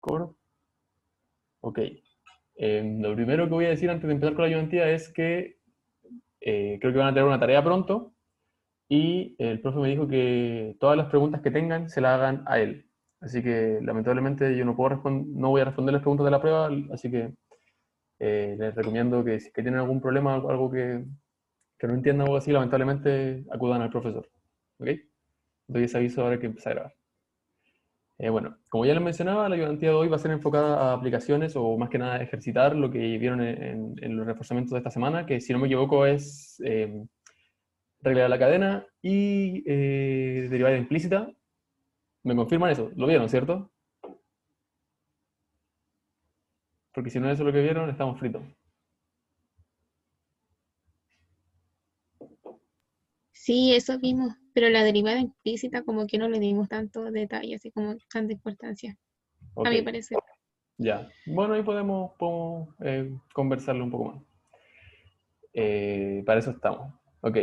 Cobro. Ok. Lo primero que voy a decir antes de empezar con la ayudantía es que creo que van a tener una tarea pronto y el profe me dijo que todas las preguntas que tengan se las hagan a él. Así que lamentablemente yo no voy a responder las preguntas de la prueba, así que les recomiendo que si es que tienen algún problema, algo que no entiendan o algo así, lamentablemente acudan al profesor. ¿Ok? Doy ese aviso ahora que empieza a grabar. Bueno, como ya les mencionaba, la ayudantía de hoy va a ser enfocada a aplicaciones o más que nada a ejercitar lo que vieron en los reforzamientos de esta semana, que si no me equivoco es regla de la cadena y derivada implícita. ¿Me confirman eso? ¿Lo vieron, cierto? Porque si no es eso lo que vieron, estamos fritos. Sí, eso vimos, pero la derivada implícita como que no le dimos tanto detalle, así como tanta importancia, a Ok, mi parecer. ya. Bueno, ahí podemos conversarlo un poco más. Para eso estamos. Ok.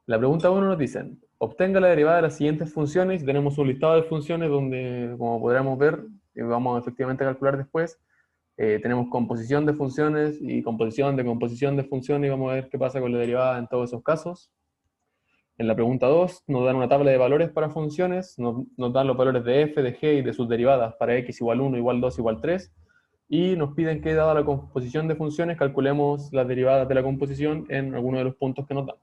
La pregunta 1 nos dicen, obtenga la derivada de las siguientes funciones. Tenemos un listado de funciones donde, como podremos ver, vamos efectivamente a calcular después, tenemos composición de funciones y composición de funciones y vamos a ver qué pasa con la derivada en todos esos casos. En la pregunta 2 nos dan una tabla de valores para funciones, nos dan los valores de f, de g y de sus derivadas para x igual 1, igual 2, igual 3, y nos piden que, dada la composición de funciones, calculemos las derivadas de la composición en alguno de los puntos que nos dan.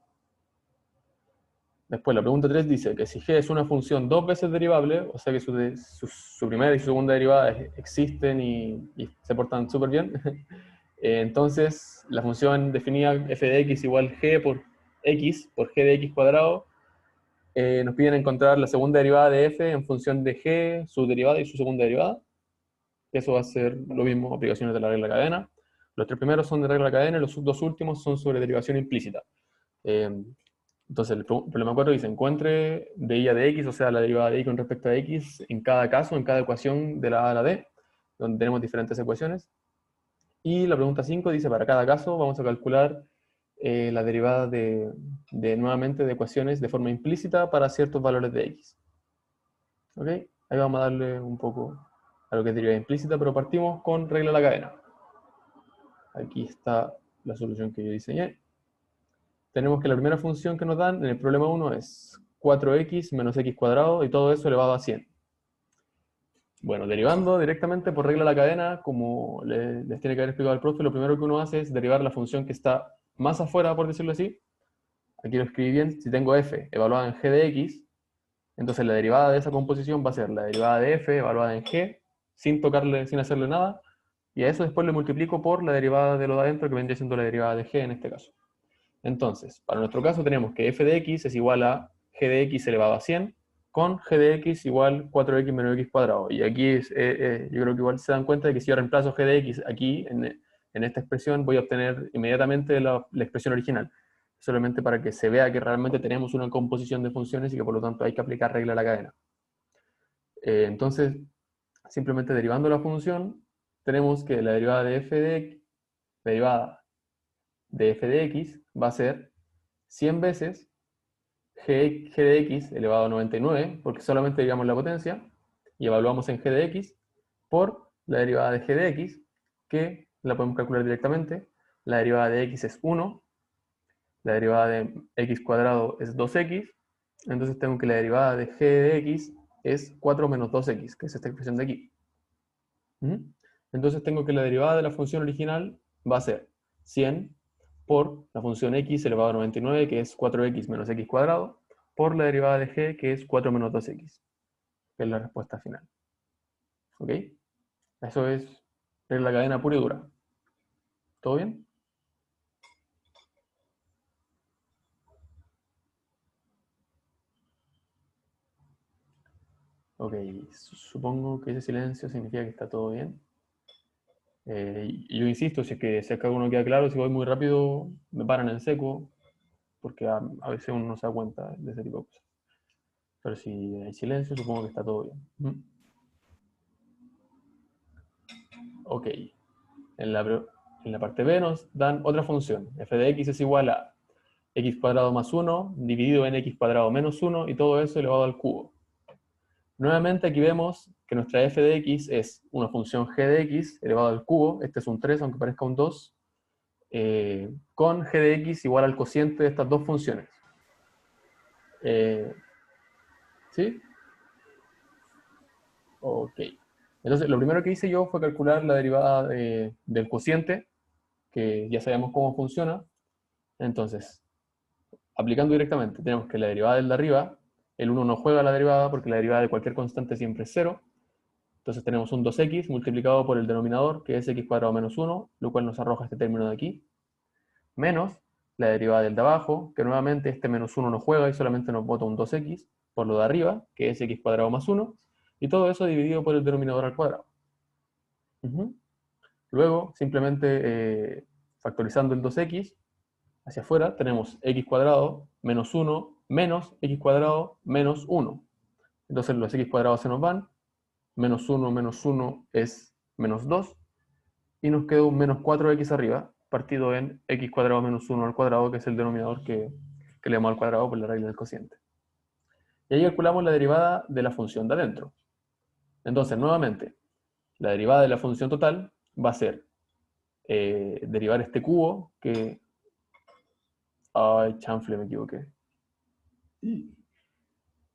Después, la pregunta 3 dice que si g es una función dos veces derivable, o sea que su primera y su segunda derivada existen y se portan súper bien, entonces la función definida f de x igual g por x por g de x cuadrado, nos piden encontrar la segunda derivada de f en función de g, su derivada y su segunda derivada. Eso va a ser lo mismo, aplicaciones de la regla de cadena. Los tres primeros son de regla de cadena y los dos últimos son sobre derivación implícita. Eh, entonces, el problema 4 dice, encuentre de y a de x, o sea, la derivada de y con respecto a x, en cada caso, en cada ecuación de la a a la d, donde tenemos diferentes ecuaciones. Y la pregunta 5 dice, para cada caso vamos a calcular la derivada nuevamente de ecuaciones de forma implícita para ciertos valores de x. ¿Ok? Ahí vamos a darle un poco a lo que es derivada implícita, pero partimos con regla de la cadena. Aquí está la solución que yo diseñé. Tenemos que la primera función que nos dan en el problema 1 es 4x menos x cuadrado y todo eso elevado a 100. Bueno, derivando directamente por regla de la cadena, como les tiene que haber explicado el profe, lo primero que uno hace es derivar la función que está más afuera, por decirlo así. Aquí lo escribí bien, si tengo f evaluada en g de x, entonces la derivada de esa composición va a ser la derivada de f evaluada en g, sin hacerle nada, y a eso después le multiplico por la derivada de lo de adentro, que vendría siendo la derivada de g en este caso. Entonces, para nuestro caso tenemos que f de x es igual a g de x elevado a 100 con g de x igual 4x menos x cuadrado. Y aquí yo creo que igual se dan cuenta de que si yo reemplazo g de x aquí en esta expresión, voy a obtener inmediatamente la expresión original. Solamente para que se vea que realmente tenemos una composición de funciones y que por lo tanto hay que aplicar regla a la cadena. Entonces, simplemente derivando la función, tenemos que la derivada de f de x, derivada de f de x va a ser 100 veces g de x elevado a 99, porque solamente derivamos la potencia, y evaluamos en g de x, por la derivada de g de x, que la podemos calcular directamente. La derivada de x es 1, la derivada de x cuadrado es 2x, entonces tengo que la derivada de g de x es 4 menos 2x, que es esta expresión de aquí. Entonces tengo que la derivada de la función original va a ser 100 por la función x elevado a 99, que es 4x menos x cuadrado, por la derivada de g, que es 4 menos 2x, que es la respuesta final. ¿Ok? Eso es la cadena pura y dura. ¿Todo bien? Ok, supongo que ese silencio significa que está todo bien. Yo insisto, si es que alguno queda claro, si voy muy rápido, me paran en seco, porque a veces uno no se da cuenta de ese tipo de cosas. Pero si hay silencio, supongo que está todo bien. Ok. En la parte B nos dan otra función. F de x es igual a x cuadrado más 1 dividido en x cuadrado menos 1 y todo eso elevado al cubo. Nuevamente aquí vemos que nuestra f de x es una función g de x elevado al cubo, este es un 3, aunque parezca un 2, con g de x igual al cociente de estas dos funciones. ¿Sí? Ok. Entonces, lo primero que hice yo fue calcular la derivada del cociente, que ya sabemos cómo funciona. Entonces, aplicando directamente, tenemos que la derivada del de arriba, el 1 no juega la derivada porque la derivada de cualquier constante siempre es 0. Entonces tenemos un 2x multiplicado por el denominador, que es x cuadrado menos 1, lo cual nos arroja este término de aquí, menos la derivada del de abajo, que nuevamente este menos 1 no juega y solamente nos bota un 2x, por lo de arriba, que es x cuadrado más 1, y todo eso dividido por el denominador al cuadrado. Luego, simplemente factorizando el 2x, hacia afuera tenemos x cuadrado menos 1 menos x cuadrado menos 1. Entonces los x cuadrados se nos van, menos 1 es menos 2, y nos queda un menos 4x arriba, partido en x cuadrado menos 1 al cuadrado, que es el denominador que le damos al cuadrado por la regla del cociente. Y ahí calculamos la derivada de la función de adentro. Entonces, nuevamente, la derivada de la función total va a ser derivar este cubo, que... Ay, chanfle, me equivoqué.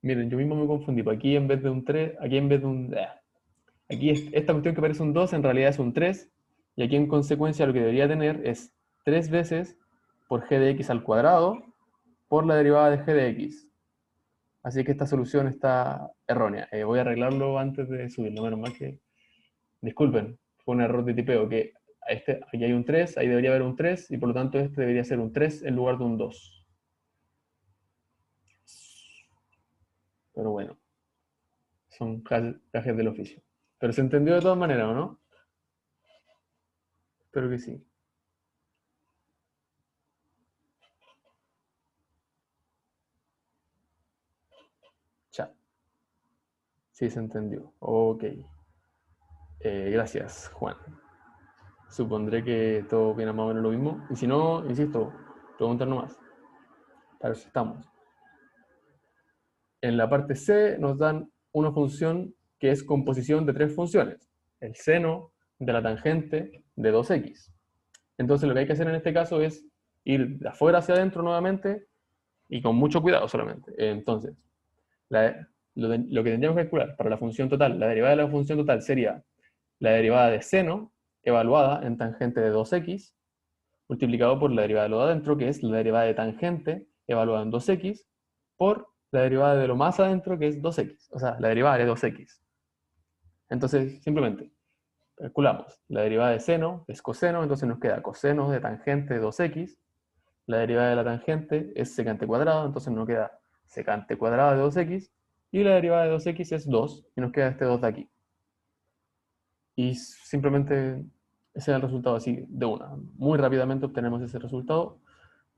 Miren, yo mismo me confundí, pues aquí en vez de un 3, aquí en vez de un... Aquí esta cuestión que parece un 2 en realidad es un 3, y aquí en consecuencia lo que debería tener es 3 veces por g de x al cuadrado por la derivada de g de x. Así que esta solución está errónea. Voy a arreglarlo antes de subirlo, menos mal que... Disculpen, fue un error de tipeo, que aquí hay un 3, ahí debería haber un 3, y por lo tanto este debería ser un 3 en lugar de un 2. Pero bueno, son gajes del oficio. Pero se entendió de todas maneras, ¿o no? Espero que sí. Ya. Sí, se entendió. Ok. Gracias, Juan. Supondré que todo opina más o menos lo mismo. Y si no, insisto, preguntar nomás. Para eso estamos. En la parte C nos dan una función que es composición de tres funciones. El seno de la tangente de 2x. Entonces lo que hay que hacer en este caso es ir de afuera hacia adentro nuevamente y con mucho cuidado solamente. Entonces, lo que tendríamos que calcular para la función total, la derivada de la función total sería la derivada de seno evaluada en tangente de 2x multiplicado por la derivada de lo de adentro, que es la derivada de tangente evaluada en 2x, por la derivada de lo más adentro, que es 2x, o sea, la derivada de 2x. Entonces, simplemente, calculamos la derivada de seno, es coseno, entonces nos queda coseno de tangente de 2x, la derivada de la tangente es secante cuadrado, entonces nos queda secante cuadrado de 2x, y la derivada de 2x es 2, y nos queda este 2 de aquí. Y simplemente ese es el resultado así de una. Muy rápidamente obtenemos ese resultado,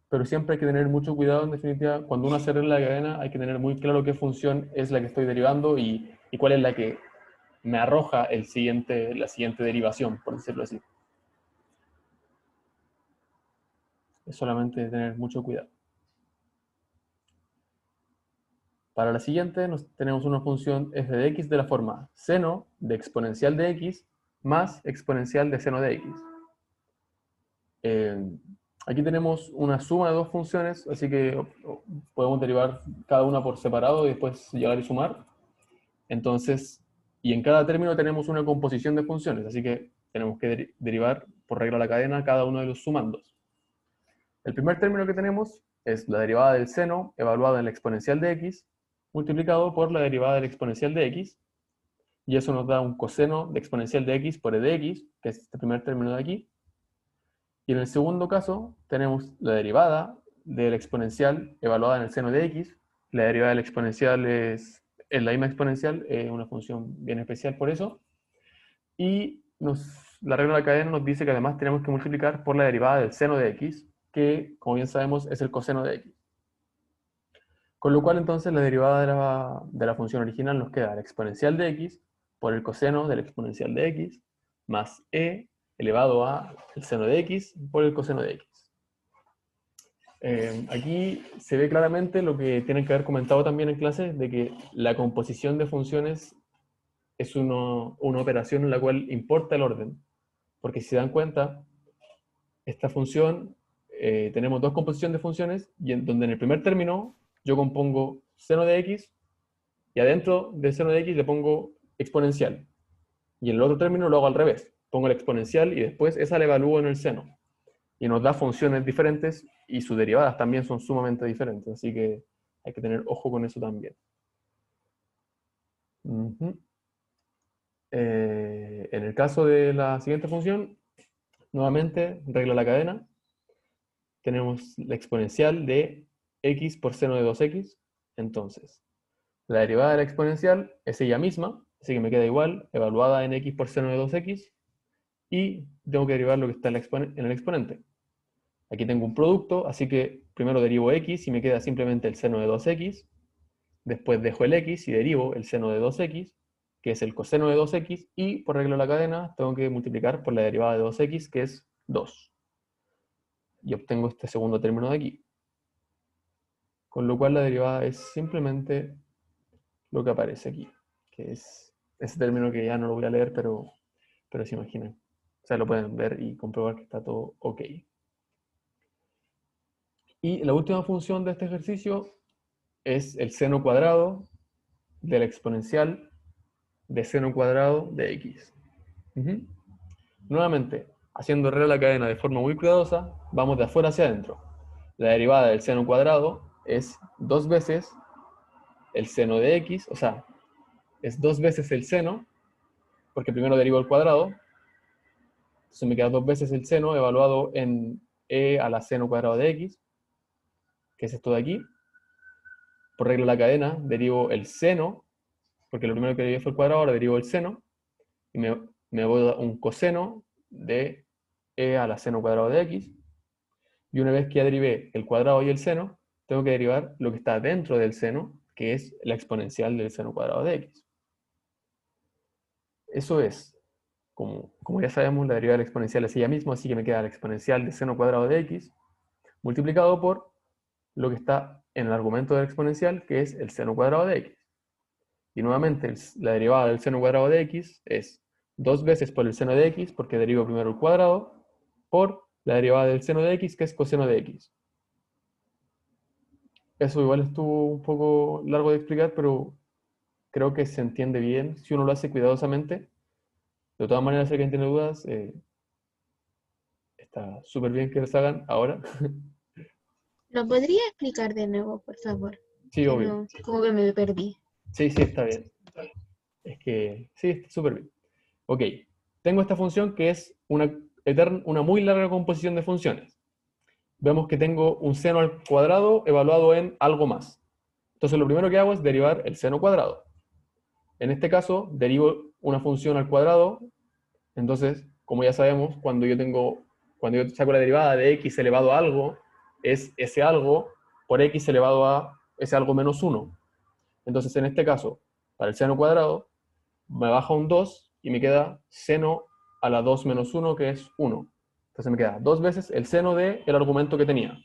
pero siempre hay que tener mucho cuidado, en definitiva, cuando uno hace regla de cadena hay que tener muy claro qué función es la que estoy derivando y cuál es la que me arroja la siguiente derivación, por decirlo así. Es solamente tener mucho cuidado. Para la siguiente tenemos una función f de x de la forma seno de exponencial de x más exponencial de seno de x. Aquí tenemos una suma de dos funciones, así que podemos derivar cada una por separado y después llegar y sumar. Entonces, y en cada término tenemos una composición de funciones, así que tenemos que derivar por regla de la cadena cada uno de los sumandos. El primer término que tenemos es la derivada del seno evaluada en la exponencial de x multiplicado por la derivada del exponencial de x, y eso nos da un coseno de exponencial de x por e de x, que es este primer término de aquí. Y en el segundo caso tenemos la derivada del exponencial evaluada en el seno de x. La derivada del exponencial es la misma exponencial, una función bien especial por eso. Y la regla de la cadena nos dice que además tenemos que multiplicar por la derivada del seno de x, que como bien sabemos es el coseno de x. Con lo cual entonces la derivada de la función original nos queda la exponencial de x por el coseno del exponencial de x más e elevado a el seno de x por el coseno de x. Aquí se ve claramente lo que tienen que haber comentado también en clase, de que la composición de funciones es una operación en la cual importa el orden. Porque si se dan cuenta, esta función, tenemos dos composiciones de funciones, y donde en el primer término yo compongo seno de x, y adentro del seno de x le pongo exponencial. Y en el otro término lo hago al revés. Pongo la exponencial y después esa la evalúo en el seno. Y nos da funciones diferentes y sus derivadas también son sumamente diferentes. Así que hay que tener ojo con eso también. En el caso de la siguiente función, nuevamente, regla la cadena. Tenemos la exponencial de x por seno de 2x. Entonces, la derivada de la exponencial es ella misma, así que me queda igual, evaluada en x por seno de 2x, y tengo que derivar lo que está en el exponente. Aquí tengo un producto, así que primero derivo x y me queda simplemente el seno de 2x, después dejo el x y derivo el seno de 2x, que es el coseno de 2x, y por regla de la cadena tengo que multiplicar por la derivada de 2x, que es 2. Y obtengo este segundo término de aquí. Con lo cual la derivada es simplemente lo que aparece aquí, que es ese término que ya no lo voy a leer, pero se imaginan. O sea, lo pueden ver y comprobar que está todo ok. Y la última función de este ejercicio es el seno cuadrado de la exponencial de seno cuadrado de x. Nuevamente, haciendo regla la cadena de forma muy cuidadosa, vamos de afuera hacia adentro. La derivada del seno cuadrado es 2 veces el seno de x, o sea, es 2 veces el seno, porque primero derivo el cuadrado, entonces me queda 2 veces el seno evaluado en e a la seno cuadrado de x, que es esto de aquí. Por regla de la cadena, derivo el seno, porque lo primero que derivé fue el cuadrado, ahora derivo el seno, y me voy a dar un coseno de e a la seno cuadrado de x, y una vez que ya derivé el cuadrado y el seno, tengo que derivar lo que está dentro del seno, que es la exponencial del seno cuadrado de x. Eso es, como ya sabemos, la derivada de la exponencial es ella misma, así que me queda la exponencial de seno cuadrado de x, multiplicado por lo que está en el argumento de la exponencial, que es el seno cuadrado de x. Y nuevamente, la derivada del seno cuadrado de x es 2 veces por el seno de x, porque derivo primero el cuadrado, por la derivada del seno de x, que es coseno de x. Eso igual estuvo un poco largo de explicar, pero creo que se entiende bien si uno lo hace cuidadosamente. De todas maneras, si alguien tiene dudas, está súper bien que las hagan ahora. ¿Lo podría explicar de nuevo, por favor? Sí, Que obvio. no, como que me perdí. Sí, sí, está bien. Es que sí, está súper bien. Ok, tengo esta función que es una muy larga composición de funciones. Vemos que tengo un seno al cuadrado evaluado en algo más. Entonces lo primero que hago es derivar el seno cuadrado. En este caso, derivo una función al cuadrado. Entonces, como ya sabemos, cuando yo saco la derivada de x elevado a algo, es ese algo por x elevado a ese algo menos 1. Entonces, en este caso, para el seno cuadrado, me baja un 2 y me queda seno a la 2 menos 1, que es 1. Entonces me queda 2 veces el seno del argumento que tenía.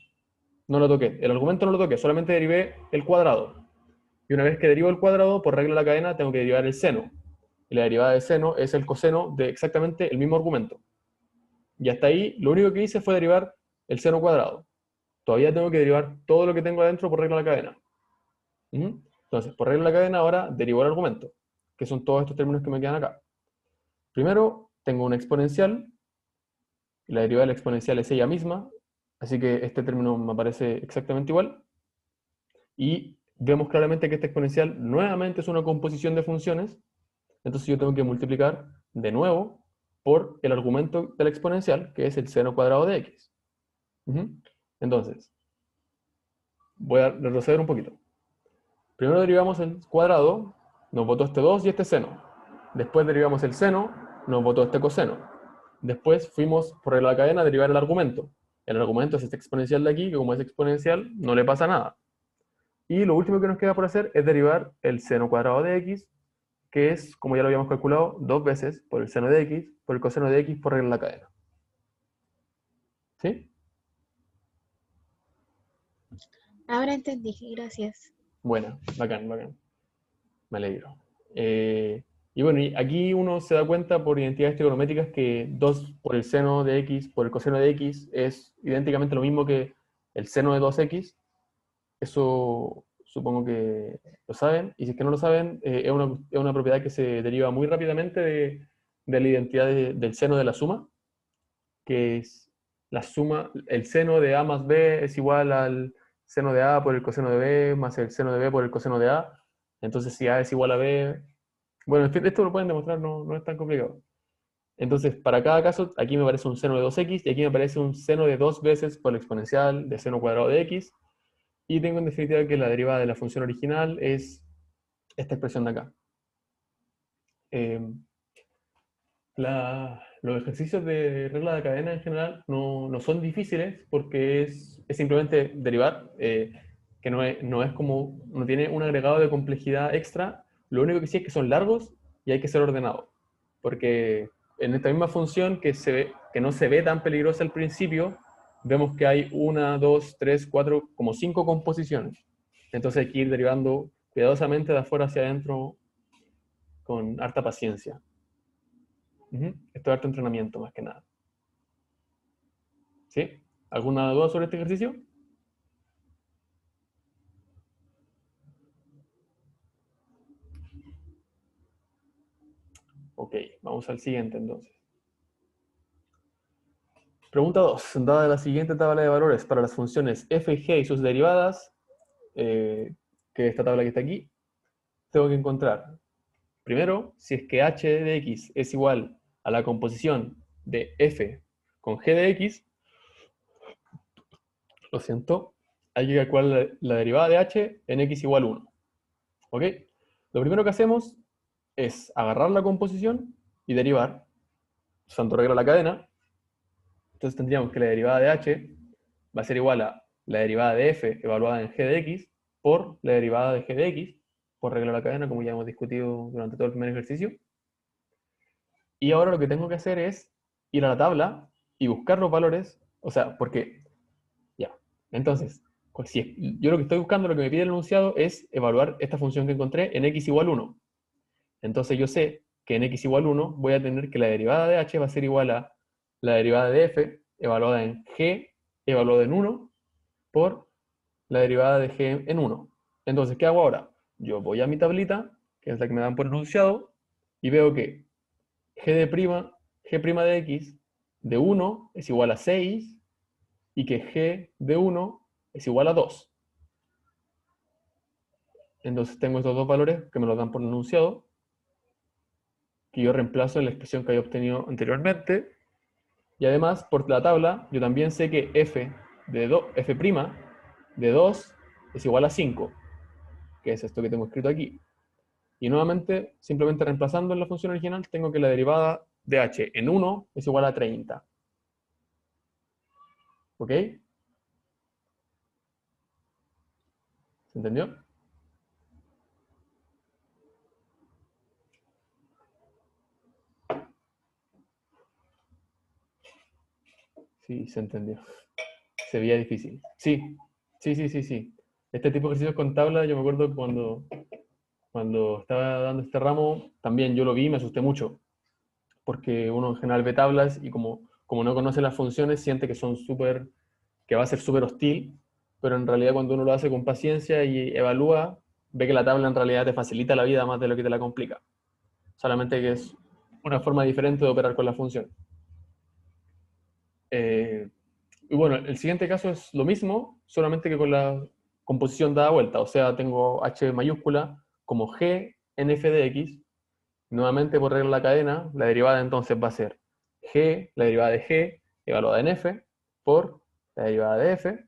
No lo toqué. El argumento no lo toqué, solamente derivé el cuadrado. Y una vez que derivo el cuadrado, por regla de la cadena, tengo que derivar el seno. Y la derivada de seno es el coseno de exactamente el mismo argumento. Y hasta ahí, lo único que hice fue derivar el seno cuadrado. Todavía tengo que derivar todo lo que tengo adentro por regla de la cadena. Entonces, por regla de la cadena, ahora derivo el argumento, que son todos estos términos que me quedan acá. Primero, tengo una exponencial, y la derivada de la exponencial es ella misma, así que este término me aparece exactamente igual. Y vemos claramente que esta exponencial nuevamente es una composición de funciones, entonces yo tengo que multiplicar de nuevo por el argumento de la exponencial, que es el seno cuadrado de x. Entonces, voy a retroceder un poquito. Primero derivamos el cuadrado, nos botó este 2 y este seno. Después derivamos el seno, nos botó este coseno. Después fuimos por la cadena a derivar el argumento. El argumento es esta exponencial de aquí, que como es exponencial, no le pasa nada. Y lo último que nos queda por hacer es derivar el seno cuadrado de x, que es, como ya lo habíamos calculado, 2 veces por el seno de x, por el coseno de x por regla de la cadena. ¿Sí? Ahora entendí, gracias. Buena, bacán, bacán. Me alegro. Y bueno, y aquí uno se da cuenta por identidades trigonométricas que 2 por el seno de x por el coseno de x es idénticamente lo mismo que el seno de 2x. Eso supongo que lo saben. Y si es que no lo saben, es una propiedad que se deriva muy rápidamente de la identidad del seno de la suma, que es la suma, el seno de a más b es igual al seno de a por el coseno de b más el seno de b por el coseno de a. Entonces, si a es igual a b, bueno, en fin, esto lo pueden demostrar, no es tan complicado. Entonces, para cada caso, aquí me aparece un seno de 2x y aquí me aparece un seno de 2 veces por el exponencial de seno cuadrado de x. Y tengo en definitiva que la derivada de la función original es esta expresión de acá. Los ejercicios de regla de cadena en general no son difíciles porque es simplemente derivar, que no es como, no tiene un agregado de complejidad extra. Lo único que sí es que son largos y hay que ser ordenado. Porque en esta misma función que no se ve tan peligrosa al principio, vemos que hay 1, 2, 3, 4, como 5 composiciones. Entonces hay que ir derivando cuidadosamente de afuera hacia adentro con harta paciencia. Esto es harto entrenamiento, más que nada. ¿Sí? ¿Alguna duda sobre este ejercicio? Ok, vamos al siguiente entonces. Pregunta 2. Dada la siguiente tabla de valores para las funciones f, g y sus derivadas, que es esta tabla que está aquí, tengo que encontrar, primero, si es que h de x es igual a la composición de f con g de x, lo siento, hay que calcular la derivada de h en x igual 1. ¿Ok? Lo primero que hacemos es agarrar la composición y derivar, usando regla de la cadena. Entonces tendríamos que la derivada de h va a ser igual a la derivada de f evaluada en g de x por la derivada de g de x, por regla de la cadena, como ya hemos discutido durante todo el primer ejercicio. Y ahora lo que tengo que hacer es ir a la tabla y buscar los valores, o sea, porque, ya, entonces, pues si yo lo que estoy buscando, lo que me pide el enunciado es evaluar esta función que encontré en x igual 1. Entonces yo sé que en x igual 1 voy a tener que la derivada de h va a ser igual a la derivada de f evaluada en g evaluada en 1 por la derivada de g en 1. Entonces, ¿qué hago ahora? Yo voy a mi tablita, que es la que me dan por enunciado, y veo que g' de x de 1 es igual a 6 y que g de 1 es igual a 2. Entonces tengo estos dos valores que me los dan por enunciado, que yo reemplazo en la expresión que había obtenido anteriormente. Y además, por la tabla, yo también sé que f de 2 es igual a 5, que es esto que tengo escrito aquí. Y nuevamente, simplemente reemplazando en la función original, tengo que la derivada de h en 1 es igual a 30. ¿Ok? ¿Se entendió? Sí, se entendió. Se veía difícil. Sí, sí. Este tipo de ejercicios con tabla, yo me acuerdo cuando estaba dando este ramo, también yo lo vi y me asusté mucho. Porque uno en general ve tablas y como no conoce las funciones, siente que son que va a ser súper hostil, pero en realidad cuando uno lo hace con paciencia y evalúa, ve que la tabla en realidad te facilita la vida más de lo que te la complica. Solamente que es una forma diferente de operar con la función. Y bueno, el siguiente caso es lo mismo, solamente que con la composición dada vuelta. O sea, tengo h mayúscula como g en f de x. Nuevamente por regla de la cadena, la derivada entonces va a ser g, la derivada de g, evaluada en f, por la derivada de f,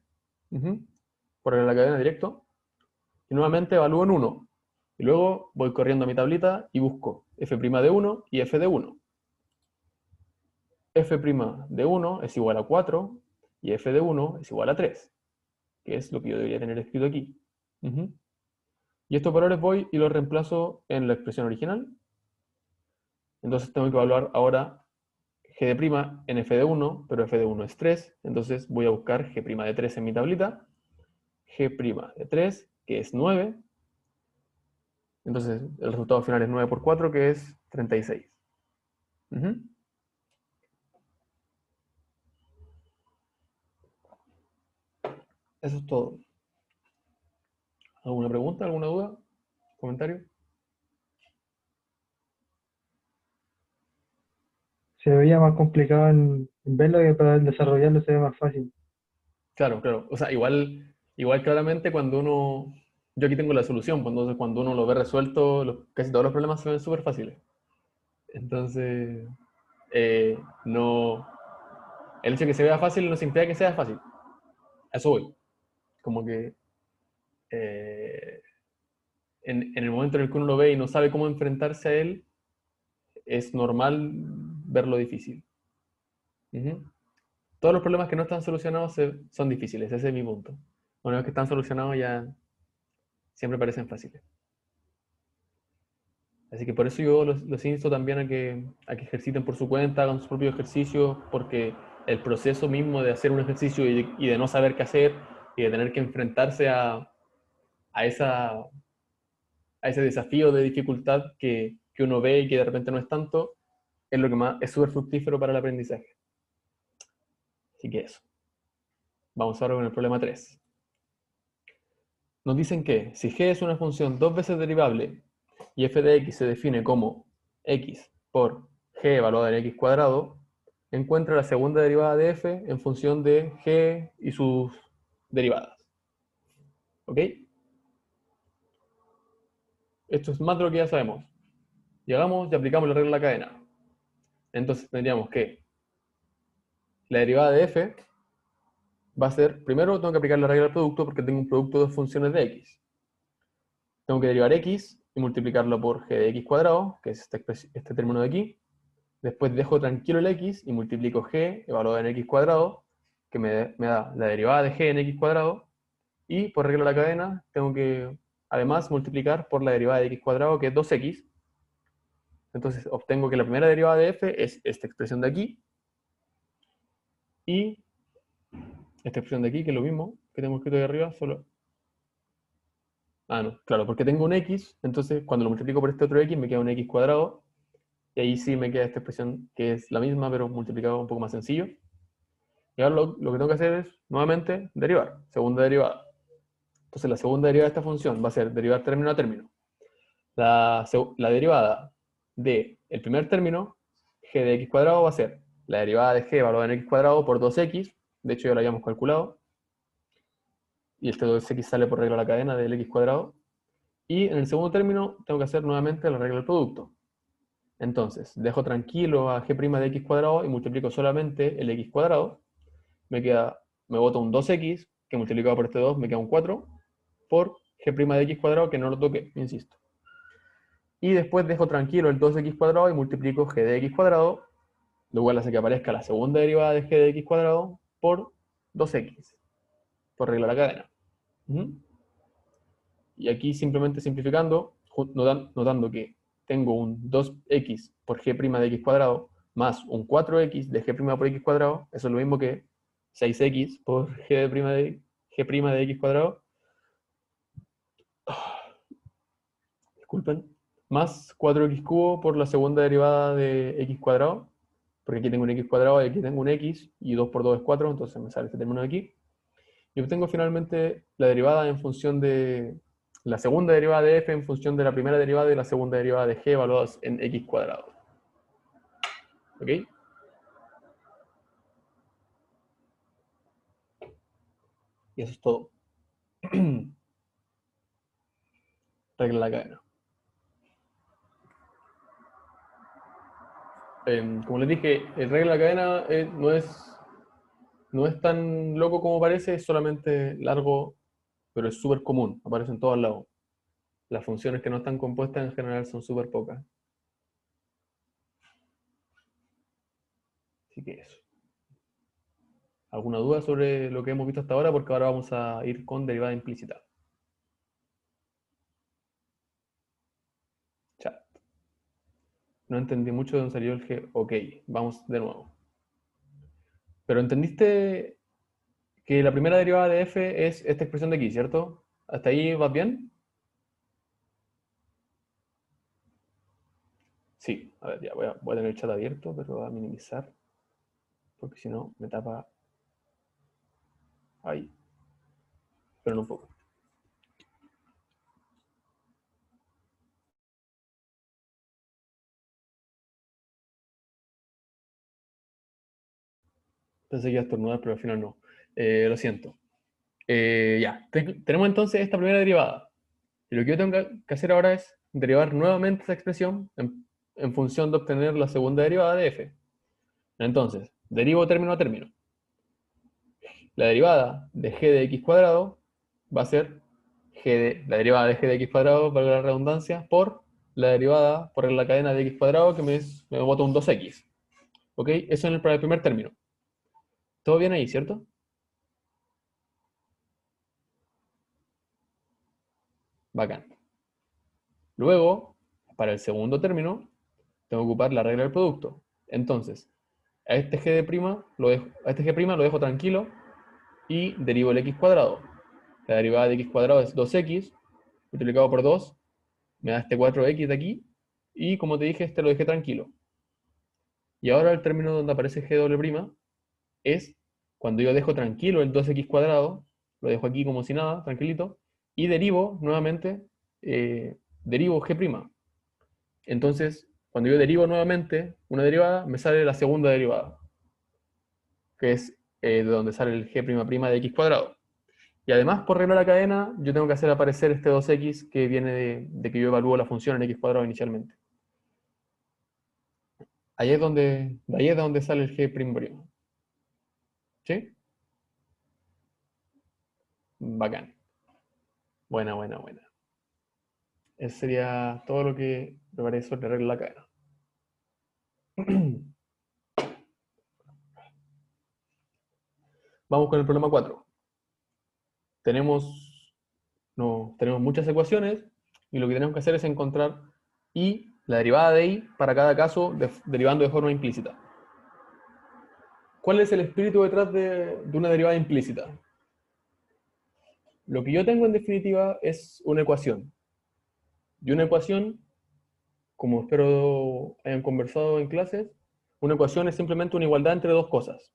por regla de la cadena directo. Y nuevamente evalúo en 1. Y luego voy corriendo a mi tablita y busco f' de 1 y f de 1. f' de 1 es igual a 4 y f de 1 es igual a 3, que es lo que yo debería tener escrito aquí. Y estos valores voy y los reemplazo en la expresión original. Entonces tengo que evaluar ahora g de prima en f de 1, pero f de 1 es 3, entonces voy a buscar g' de 3 en mi tablita, g' de 3, que es 9, Entonces, el resultado final es 9 por 4, que es 36. Ujú. Eso es todo. ¿Alguna pregunta? ¿Alguna duda? ¿Comentario? Se veía más complicado en verlo que para desarrollarlo se ve más fácil. Claro, claro. O sea, igual claramente cuando uno... Yo aquí tengo la solución, pues entonces cuando uno lo ve resuelto, casi todos los problemas se ven súper fáciles. Entonces, no... El hecho de que se vea fácil no significa que sea fácil. A eso voy. Como que eh, en el momento en el que uno lo ve y no sabe cómo enfrentarse a él, es normal verlo difícil. Ujú. Todos los problemas que no están solucionados son difíciles, ese es mi punto. Una vez que están solucionados ya siempre parecen fáciles. Así que por eso yo los insto también a que ejerciten por su cuenta, hagan sus propios ejercicios, porque el proceso mismo de hacer un ejercicio y de no saber qué hacer y de tener que enfrentarse a esa, a ese desafío de dificultad que uno ve y que de repente no es tanto, es lo que más es súper fructífero para el aprendizaje. Así que eso. Vamos ahora con el problema 3. Nos dicen que si g es una función dos veces derivable y f de x se define como x por g evaluada en x cuadrado, encuentra la segunda derivada de f en función de g y sus derivadas. ¿Ok? Esto es más de lo que ya sabemos. Llegamos y aplicamos la regla de la cadena. Entonces tendríamos que la derivada de f va a ser, primero tengo que aplicar la regla del producto porque tengo un producto de dos funciones de x. Tengo que derivar x y multiplicarlo por g de x cuadrado, que es este término de aquí. Después dejo tranquilo el x y multiplico g evaluado en x cuadrado, que me da la derivada de g en x cuadrado. Y por regla de la cadena, tengo que además multiplicar por la derivada de x cuadrado, que es 2x. Entonces obtengo que la primera derivada de f es esta expresión de aquí. Y esta expresión de aquí, que es lo mismo que tengo escrito ahí arriba, solo... Ah, no, claro, porque tengo un x, entonces cuando lo multiplico por este otro x me queda un x cuadrado. Y ahí sí me queda esta expresión que es la misma, pero multiplicado un poco más sencillo. Y ahora lo que tengo que hacer es, nuevamente, derivar, segunda derivada. Entonces la segunda derivada de esta función va a ser derivar término a término. La derivada del primer término, g de x cuadrado, va a ser la derivada de g evaluada en x cuadrado por 2x, de hecho ya lo habíamos calculado, y este 2x sale por regla de la cadena del x cuadrado. Y en el segundo término tengo que hacer nuevamente la regla del producto. Entonces, dejo tranquilo a g' de x cuadrado y multiplico solamente el x cuadrado. Me boto un 2x, que multiplicado por este 2 me queda un 4, por g' de x cuadrado, que no lo toqué, insisto. Y después dejo tranquilo el 2x cuadrado y multiplico g de x cuadrado, lo cual hace que aparezca la segunda derivada de g de x cuadrado por 2x, por regla de la cadena. Ujú. Y aquí simplemente simplificando, notando que tengo un 2x por g' de x cuadrado más un 4x de g' por x cuadrado, eso es lo mismo que 6x por g' de x cuadrado, disculpen, más 4x cubo por la segunda derivada de x cuadrado, porque aquí tengo un x cuadrado y aquí tengo un x, y 2 por 2 es 4, entonces me sale este término de aquí. Y obtengo finalmente la derivada en función de la segunda derivada de f en función de la primera derivada y la segunda derivada de g evaluadas en x cuadrado. ¿Ok? Y eso es todo. Regla la cadena. Como les dije, el regla de la cadena no es tan loco como parece, es solamente largo, pero es súper común, aparece en todos lados. Las funciones que no están compuestas en general son súper pocas. Así que eso. ¿Alguna duda sobre lo que hemos visto hasta ahora? Porque ahora vamos a ir con derivada implícita. Chat. No entendí mucho de dónde salió el G. Ok, vamos de nuevo. Pero entendiste que la primera derivada de f es esta expresión de aquí, ¿cierto? ¿Hasta ahí vas bien? Sí, a ver, ya voy a tener el chat abierto, pero voy a minimizar, porque si no me tapa ahí. Pero un poco. Pensé que iba a estornudar, pero al final no. Lo siento. Ya, tenemos entonces esta primera derivada. Y lo que yo tengo que hacer ahora es derivar nuevamente esa expresión en función de obtener la segunda derivada de f. Entonces, derivo término a término. La derivada de g de x cuadrado va a ser la derivada de g de x cuadrado, valga la redundancia, por la derivada por la cadena de x cuadrado que me bota un 2x. ¿Ok? Eso para el primer término. ¿Todo bien ahí, cierto? Bacán. Luego, para el segundo término, tengo que ocupar la regla del producto. Entonces, a este g' lo dejo tranquilo y derivo el x cuadrado. La derivada de x cuadrado es 2x, multiplicado por 2, me da este 4x de aquí, y como te dije, este lo dejé tranquilo. Y ahora el término donde aparece g' es cuando yo dejo tranquilo el 2x cuadrado, lo dejo aquí como si nada, tranquilito, y derivo nuevamente, derivo g'. Entonces, cuando yo derivo nuevamente una derivada, me sale la segunda derivada, que es de donde sale el g' de x cuadrado. Y además, por regla de la cadena, yo tengo que hacer aparecer este 2x que viene de que yo evalúo la función en x cuadrado inicialmente. De ahí es de donde sale el g'. ¿Sí? Bacán. Buena, buena, buena. Eso sería todo lo que preparé sobre la regla de la cadena. Vamos con el problema 4. Tenemos muchas ecuaciones y lo que tenemos que hacer es encontrar la derivada de y para cada caso derivando de forma implícita. ¿Cuál es el espíritu detrás de una derivada implícita? Lo que yo tengo en definitiva es una ecuación. Y una ecuación, como espero hayan conversado en clases, una ecuación es simplemente una igualdad entre dos cosas.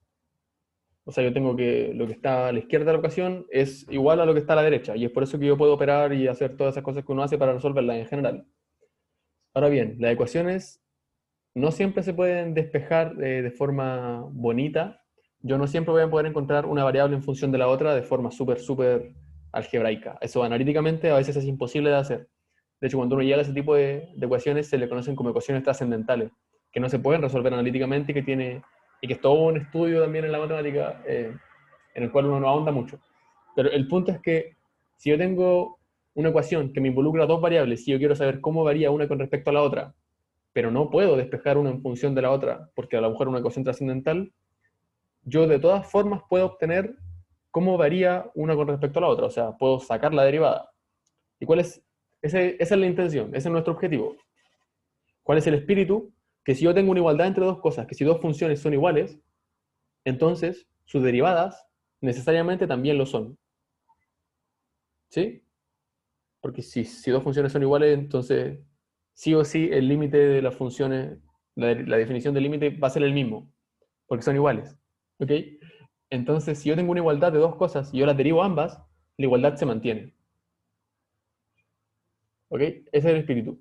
O sea, yo tengo que lo que está a la izquierda de la ecuación es igual a lo que está a la derecha, y es por eso que yo puedo operar y hacer todas esas cosas que uno hace para resolverlas en general. Ahora bien, las ecuaciones no siempre se pueden despejar de forma bonita. Yo no siempre voy a poder encontrar una variable en función de la otra de forma súper algebraica. Eso analíticamente a veces es imposible de hacer. De hecho, cuando uno llega a ese tipo de ecuaciones se le conocen como ecuaciones trascendentales, que no se pueden resolver analíticamente y que es todo un estudio también en la matemática en el cual uno no ahonda mucho. Pero el punto es que si yo tengo una ecuación que me involucra dos variables y yo quiero saber cómo varía una con respecto a la otra, pero no puedo despejar una en función de la otra, porque a lo mejor una ecuación trascendental, yo de todas formas puedo obtener cómo varía una con respecto a la otra, o sea, puedo sacar la derivada. ¿Y cuál es? Esa es la intención, ese es nuestro objetivo. ¿Cuál es el espíritu? Que si yo tengo una igualdad entre dos cosas, que si dos funciones son iguales, entonces sus derivadas necesariamente también lo son. ¿Sí? Porque si dos funciones son iguales, entonces sí o sí el límite de las funciones, la definición del límite va a ser el mismo, porque son iguales. ¿Ok? Entonces, si yo tengo una igualdad de dos cosas y yo las derivo ambas, la igualdad se mantiene. ¿Ok? Ese es el espíritu.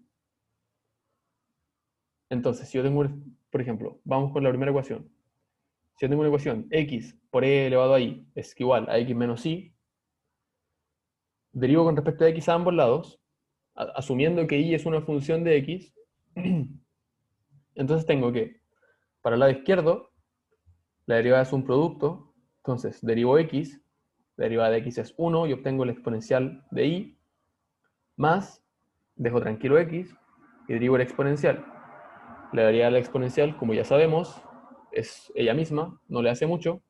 Entonces, si yo tengo, por ejemplo, vamos con la primera ecuación. Si yo tengo una ecuación x por e elevado a y es igual a x menos y, derivo con respecto a x a ambos lados, asumiendo que y es una función de x, entonces tengo que, para el lado izquierdo, la derivada es un producto, entonces derivo x, la derivada de x es 1 y obtengo el exponencial de y, más, dejo tranquilo x y derivo el exponencial. La derivada de la exponencial, como ya sabemos, es ella misma, no le hace mucho,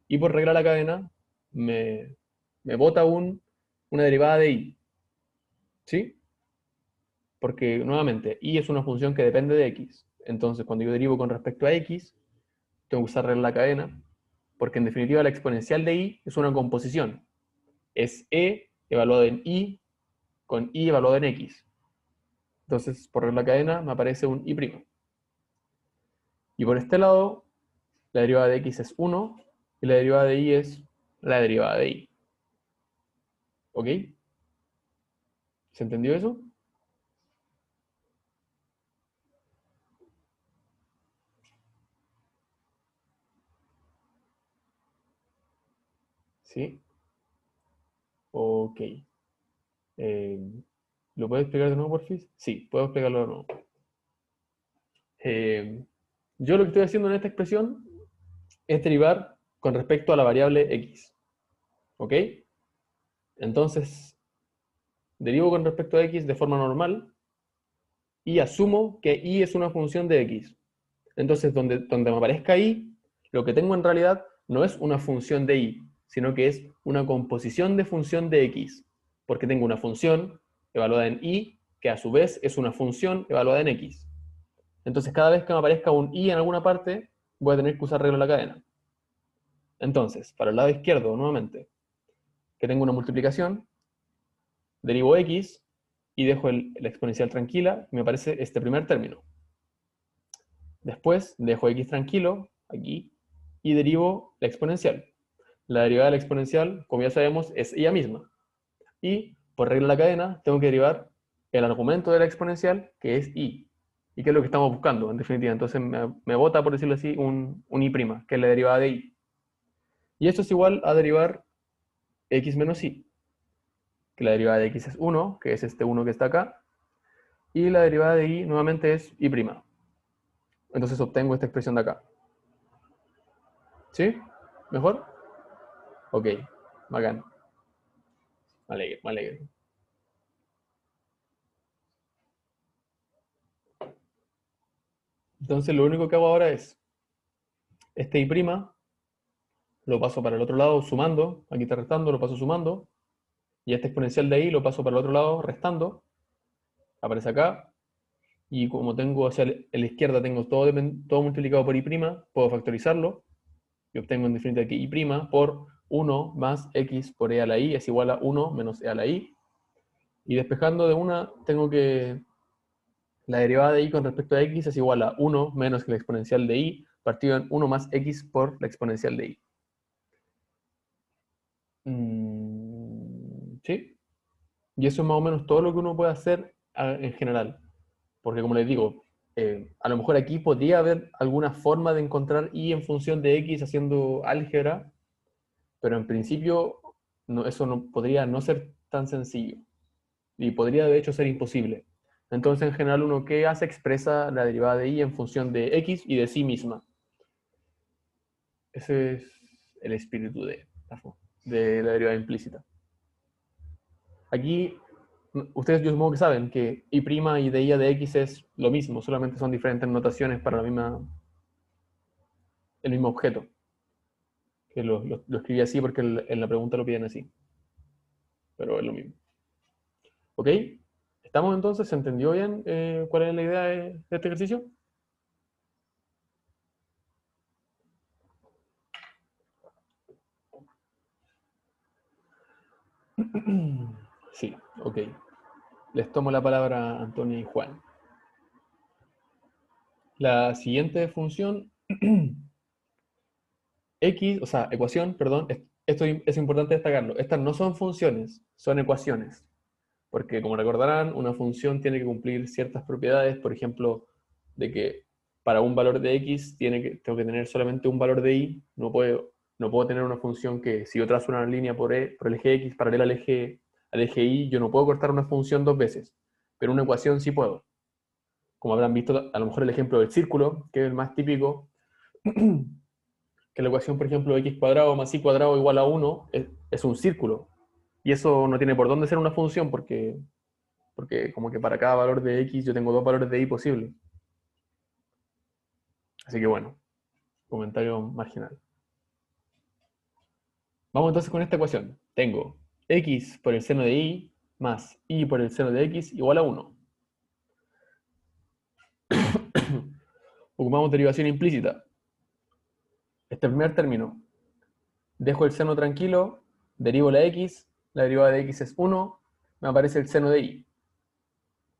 y por regla de la cadena me bota una derivada de y. ¿Sí? Porque, nuevamente, y es una función que depende de x. Entonces, cuando yo derivo con respecto a x, tengo que usar regla de la cadena, porque en definitiva la exponencial de y es una composición. Es e evaluado en y con y evaluado en x. Entonces, por regla cadena, me aparece un y'. Y por este lado, la derivada de x es 1 y la derivada de y es la derivada de y. ¿Ok? ¿Se entendió eso? ¿Sí? Ok. Eh, ¿Lo puedo explicar de nuevo, porfis? Sí, puedo explicarlo de nuevo. Yo lo que estoy haciendo en esta expresión es derivar con respecto a la variable x. ¿Ok? Entonces, derivo con respecto a x de forma normal y asumo que y es una función de x. Entonces, donde me aparezca y, lo que tengo en realidad no es una función de y, sino que es una composición de función de x, porque tengo una función evaluada en y, que a su vez es una función evaluada en x. Entonces, cada vez que me aparezca un y en alguna parte, voy a tener que usar regla de la cadena. Entonces, para el lado izquierdo, nuevamente, que tengo una multiplicación, derivo x y dejo la exponencial tranquila, y me aparece este primer término. Después dejo x tranquilo, aquí, y derivo la exponencial. La derivada de la exponencial, como ya sabemos, es ella misma. Y, por regla de la cadena, tengo que derivar el argumento de la exponencial, que es y. ¿Y qué es lo que estamos buscando, en definitiva? Entonces me bota, por decirlo así, un y', que es la derivada de y. Y esto es igual a derivar x menos y, que la derivada de x es 1, que es este 1 que está acá, y la derivada de y nuevamente es y'. Entonces obtengo esta expresión de acá. ¿Sí? ¿Mejor? Ok, bacán. Me alegro, me alegro. Entonces lo único que hago ahora es, este y' lo paso para el otro lado sumando, aquí está restando, lo paso sumando, y este exponencial de ahí lo paso para el otro lado restando, aparece acá, y como tengo hacia la izquierda tengo todo multiplicado por y', puedo factorizarlo, y obtengo en definitiva que y' por 1 más x por e a la i es igual a 1 menos e a la i, y despejando de una tengo que la derivada de y con respecto a x es igual a 1 menos que la exponencial de y partido en 1 más x por la exponencial de y. ¿Sí? Y eso es más o menos todo lo que uno puede hacer en general. Porque como les digo, a lo mejor aquí podría haber alguna forma de encontrar y en función de x haciendo álgebra, pero en principio eso no, podría no ser tan sencillo. Y podría de hecho ser imposible. Entonces en general uno ¿qué hace? Expresa la derivada de y en función de x y de sí misma. Ese es el espíritu de la derivada implícita. Aquí, ustedes yo supongo que saben que y' y de y de x es lo mismo, solamente son diferentes notaciones para el mismo objeto. Que lo escribí así porque en la pregunta lo piden así. Pero es lo mismo. ¿Ok? ¿Estamos entonces? ¿Se entendió bien cuál es la idea de este ejercicio? Sí, ok. Les tomo la palabra a Antonio y Juan. La siguiente función, x, o sea, ecuación, perdón, esto es importante destacarlo. Estas no son funciones, son ecuaciones. Porque como recordarán, una función tiene que cumplir ciertas propiedades, por ejemplo, de que para un valor de x tengo que tener solamente un valor de y, no puedo tener una función que si yo trazo una línea por el eje x paralela al eje y, yo no puedo cortar una función dos veces, pero una ecuación sí puedo. Como habrán visto, a lo mejor el ejemplo del círculo, que es el más típico, que la ecuación, por ejemplo, x cuadrado más y cuadrado igual a 1 es un círculo. Y eso no tiene por dónde ser una función porque como que para cada valor de x yo tengo dos valores de y posibles. Así que bueno, comentario marginal. Vamos entonces con esta ecuación. Tengo x por el seno de y más y por el seno de x igual a 1. Ocupamos derivación implícita. Este primer término. Dejo el seno tranquilo, derivo la derivada de x es 1, me aparece el seno de y.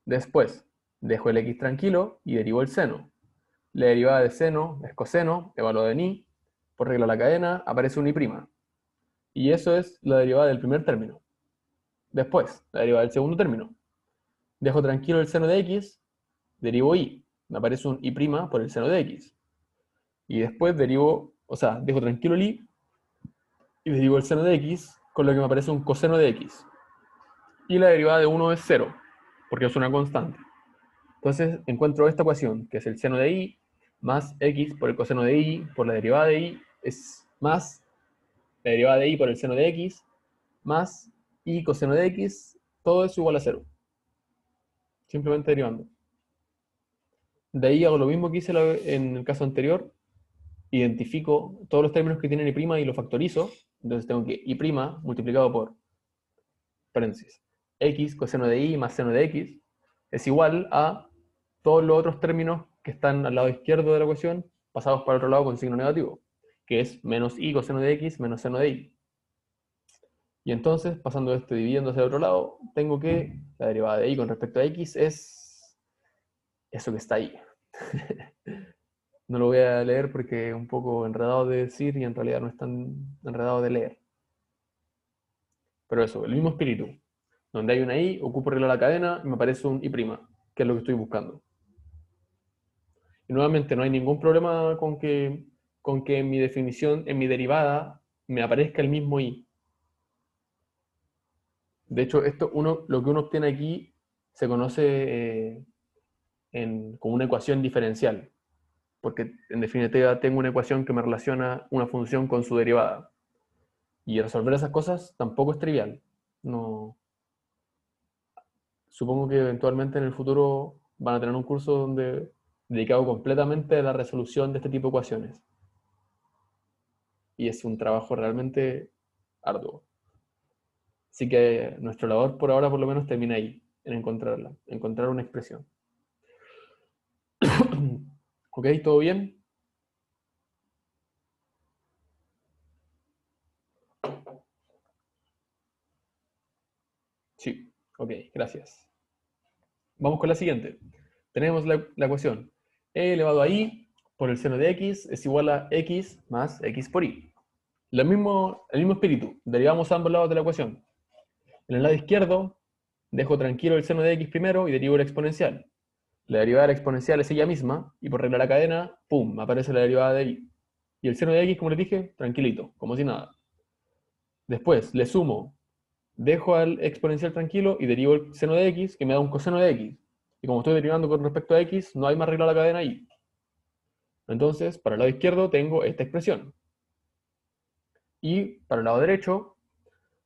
Después, Dejo el x tranquilo y derivo el seno. La derivada de seno es coseno, evaluado en i. Por regla de la cadena aparece un i'. Y eso es la derivada del primer término. Después, la derivada del segundo término. Dejo tranquilo el seno de x, derivo i. Me aparece un i' por el seno de x. Y después derivo, o sea, dejo tranquilo el i y derivo el seno de x, con lo que me aparece un coseno de x. Y la derivada de 1 es 0, porque es una constante. Entonces encuentro esta ecuación, que es el seno de i más x por el coseno de i por la derivada de i, es más la derivada de i por el seno de x, más i coseno de x, todo es igual a 0. Simplemente derivando. De ahí hago lo mismo que hice en el caso anterior, identifico todos los términos que tienen i' y lo factorizo. Entonces tengo que i' multiplicado por, paréntesis, x coseno de i más seno de x, es igual a todos los otros términos que están al lado izquierdo de la ecuación, pasados para el otro lado con signo negativo, que es menos i coseno de x menos seno de i. Y entonces, pasando esto y dividiendo hacia el otro lado, tengo que la derivada de i con respecto a x es eso que está ahí. No lo voy a leer porque es un poco enredado de decir y en realidad no es tan enredado de leer. Pero eso, el mismo espíritu. Donde hay una i, ocupo regla de la cadena y me aparece un i', que es lo que estoy buscando. Y nuevamente, no hay ningún problema con que en mi definición, en mi derivada, me aparezca el mismo i. De hecho, lo que uno obtiene aquí se conoce como una ecuación diferencial, porque en definitiva tengo una ecuación que me relaciona una función con su derivada. Y resolver esas cosas tampoco es trivial. No. Supongo que eventualmente en el futuro van a tener un curso dedicado completamente a la resolución de este tipo de ecuaciones. Y es un trabajo realmente arduo. Así que nuestra labor por ahora por lo menos termina ahí, en encontrar una expresión. ¿Ok? ¿Todo bien? Sí. Ok, gracias. Vamos con la siguiente. Tenemos la ecuación e elevado a i por el seno de x es igual a x más x por i. El mismo espíritu. Derivamos a ambos lados de la ecuación. En el lado izquierdo, dejo tranquilo el seno de x primero y derivo la exponencial. La derivada de la exponencial es ella misma, y por regla de la cadena, ¡pum!, aparece la derivada de y. Y el seno de x, como les dije, tranquilito, como si nada. Después, le sumo, dejo al exponencial tranquilo y derivo el seno de x, que me da un coseno de x. Y como estoy derivando con respecto a x, no hay más regla de la cadena y. Entonces, para el lado izquierdo tengo esta expresión. Y para el lado derecho,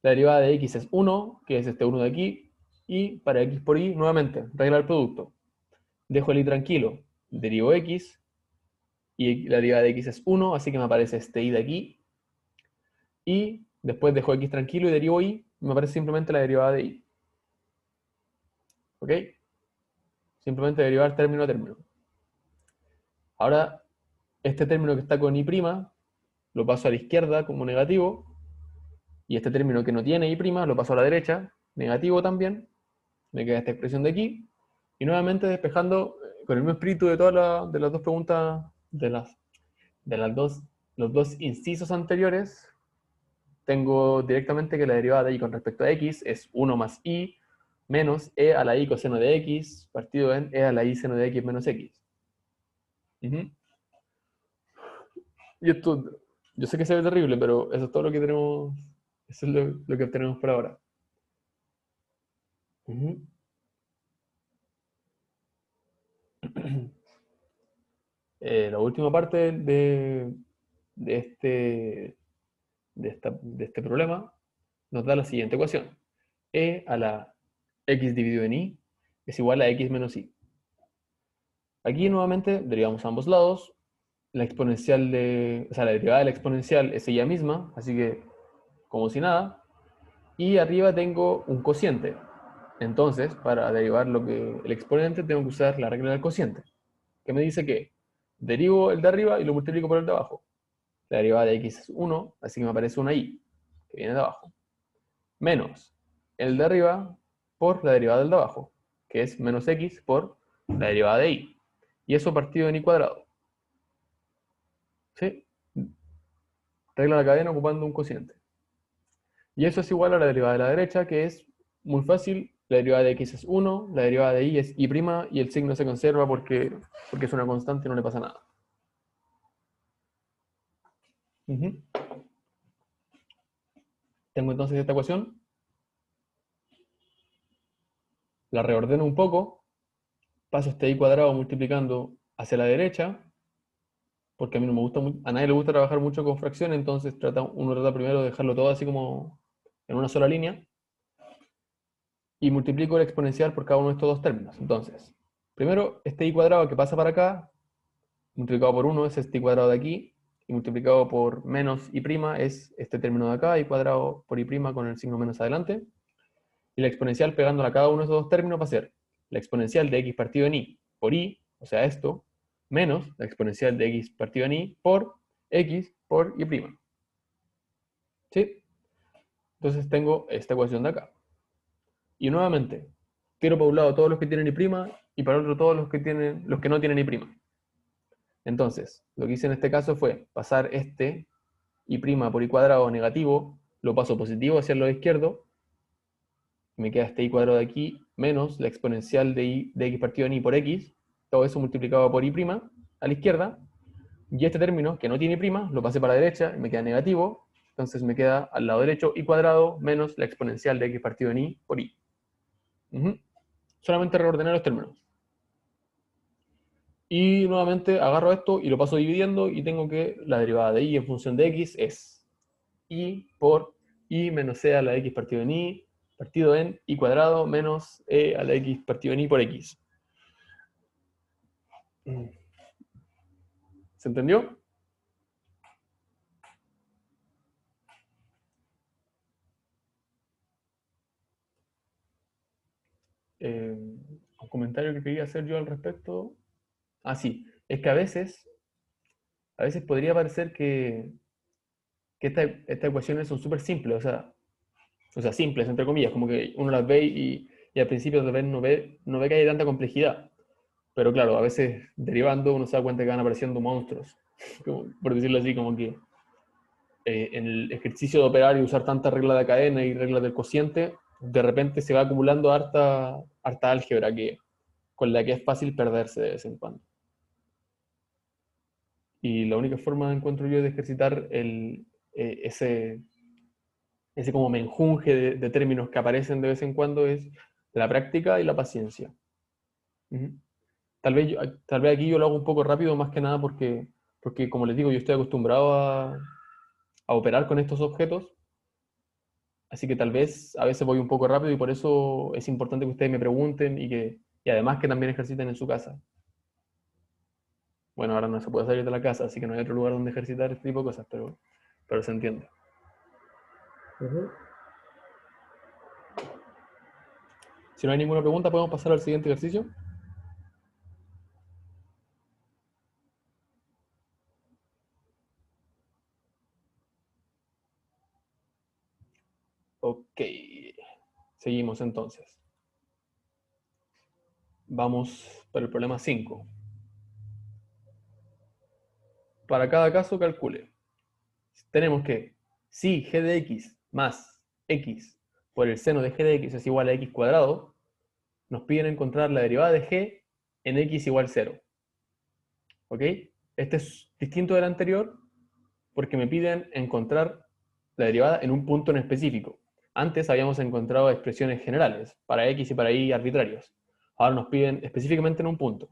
la derivada de x es 1, que es este 1 de aquí, y para x por y, nuevamente, regla del producto. Dejo el y tranquilo, derivo x, y la derivada de x es 1, así que me aparece este y de aquí, y después dejo x tranquilo y derivo y, me aparece simplemente la derivada de y. ¿Ok? Simplemente derivar término a término. Ahora, este término que está con y', lo paso a la izquierda como negativo, y este término que no tiene y', lo paso a la derecha, negativo también, me queda esta expresión de aquí, y nuevamente despejando con el mismo espíritu de de las dos preguntas, los dos incisos anteriores, tengo directamente que la derivada de y con respecto a x es 1 más y menos e a la y coseno de x partido en e a la y seno de x menos x. Y esto, yo sé que se ve terrible, pero eso es todo lo que tenemos, eso es lo que obtenemos por ahora. La última parte de este problema nos da la siguiente ecuación. E a la x dividido en y es igual a x menos y. Aquí nuevamente derivamos a ambos lados. La exponencial la derivada de la exponencial es ella misma, así que como si nada. Y arriba tengo un cociente. Entonces, para derivar el exponente, tengo que usar la regla del cociente, que me dice que derivo el de arriba y lo multiplico por el de abajo. La derivada de x es 1, así que me aparece una y, que viene de abajo. Menos el de arriba por la derivada del de abajo, que es menos x por la derivada de y. Y eso partido en y cuadrado. ¿Sí? Regla la cadena ocupando un cociente. Y eso es igual a la derivada de la derecha, que es muy fácil. La derivada de x es 1, la derivada de y es y', y el signo se conserva porque es una constante y no le pasa nada. Ujú. Tengo entonces esta ecuación. La reordeno un poco. Paso este y cuadrado multiplicando hacia la derecha, porque a mí no me gusta, a nadie le gusta trabajar mucho con fracciones, entonces uno trata primero de dejarlo todo así como en una sola línea, y multiplico el exponencial por cada uno de estos dos términos. Entonces, primero, este y cuadrado que pasa para acá, multiplicado por 1 es este y cuadrado de aquí, y multiplicado por menos y' es este término de acá, y cuadrado por y' con el signo menos adelante, y la exponencial pegándola a cada uno de esos dos términos va a ser la exponencial de x partido en y por y, o sea esto, menos la exponencial de x partido en y por x por y'. ¿Sí? Entonces tengo esta ecuación de acá. Y nuevamente, tiro para un lado todos los que tienen y' y para el otro todos los que no tienen y'. Entonces, lo que hice en este caso fue pasar este y' por y cuadrado negativo, lo paso positivo hacia el lado izquierdo, me queda este y cuadrado de aquí, menos la exponencial de x partido en y por x, todo eso multiplicado por y' a la izquierda, y este término, que no tiene y', lo pasé para la derecha, y me queda negativo, entonces me queda al lado derecho y cuadrado menos la exponencial de x partido en y por y. Solamente reordenar los términos. Y nuevamente agarro esto y lo paso dividiendo, y tengo que la derivada de y en función de x es y por y menos c a la x partido en y, partido en y cuadrado menos e a la x partido en y por x. ¿Se entendió? Un comentario que quería hacer yo al respecto. Ah, sí. Es que a veces podría parecer que estas ecuaciones son súper simples, o sea, simples, entre comillas, como que uno las ve y al principio tal vez no ve que hay tanta complejidad. Pero claro, a veces derivando uno se da cuenta que van apareciendo monstruos, por decirlo así, como que en el ejercicio de operar y usar tanta regla de cadena y reglas del cociente, de repente se va acumulando harta álgebra con la que es fácil perderse de vez en cuando. Y la única forma, encuentro yo, de ejercitar ese como menjunje de términos que aparecen de vez en cuando es la práctica y la paciencia. Ujú. Tal vez aquí yo lo hago un poco rápido, más que nada porque como les digo, yo estoy acostumbrado a operar con estos objetos, así que tal vez a veces voy un poco rápido, y por eso es importante que ustedes me pregunten y además que también ejerciten en su casa. Bueno, ahora no se puede salir de la casa, así que no hay otro lugar donde ejercitar este tipo de cosas, pero se entiende. Si no hay ninguna pregunta, podemos pasar al siguiente ejercicio. Ok, seguimos entonces. Vamos para el problema 5. Para cada caso, calcule. Tenemos que si g de x más x por el seno de g de x es igual a x cuadrado, nos piden encontrar la derivada de g en x igual 0. ¿Ok? Este es distinto del anterior porque me piden encontrar la derivada en un punto en específico. Antes habíamos encontrado expresiones generales, para x y para y arbitrarios. Ahora nos piden específicamente en un punto.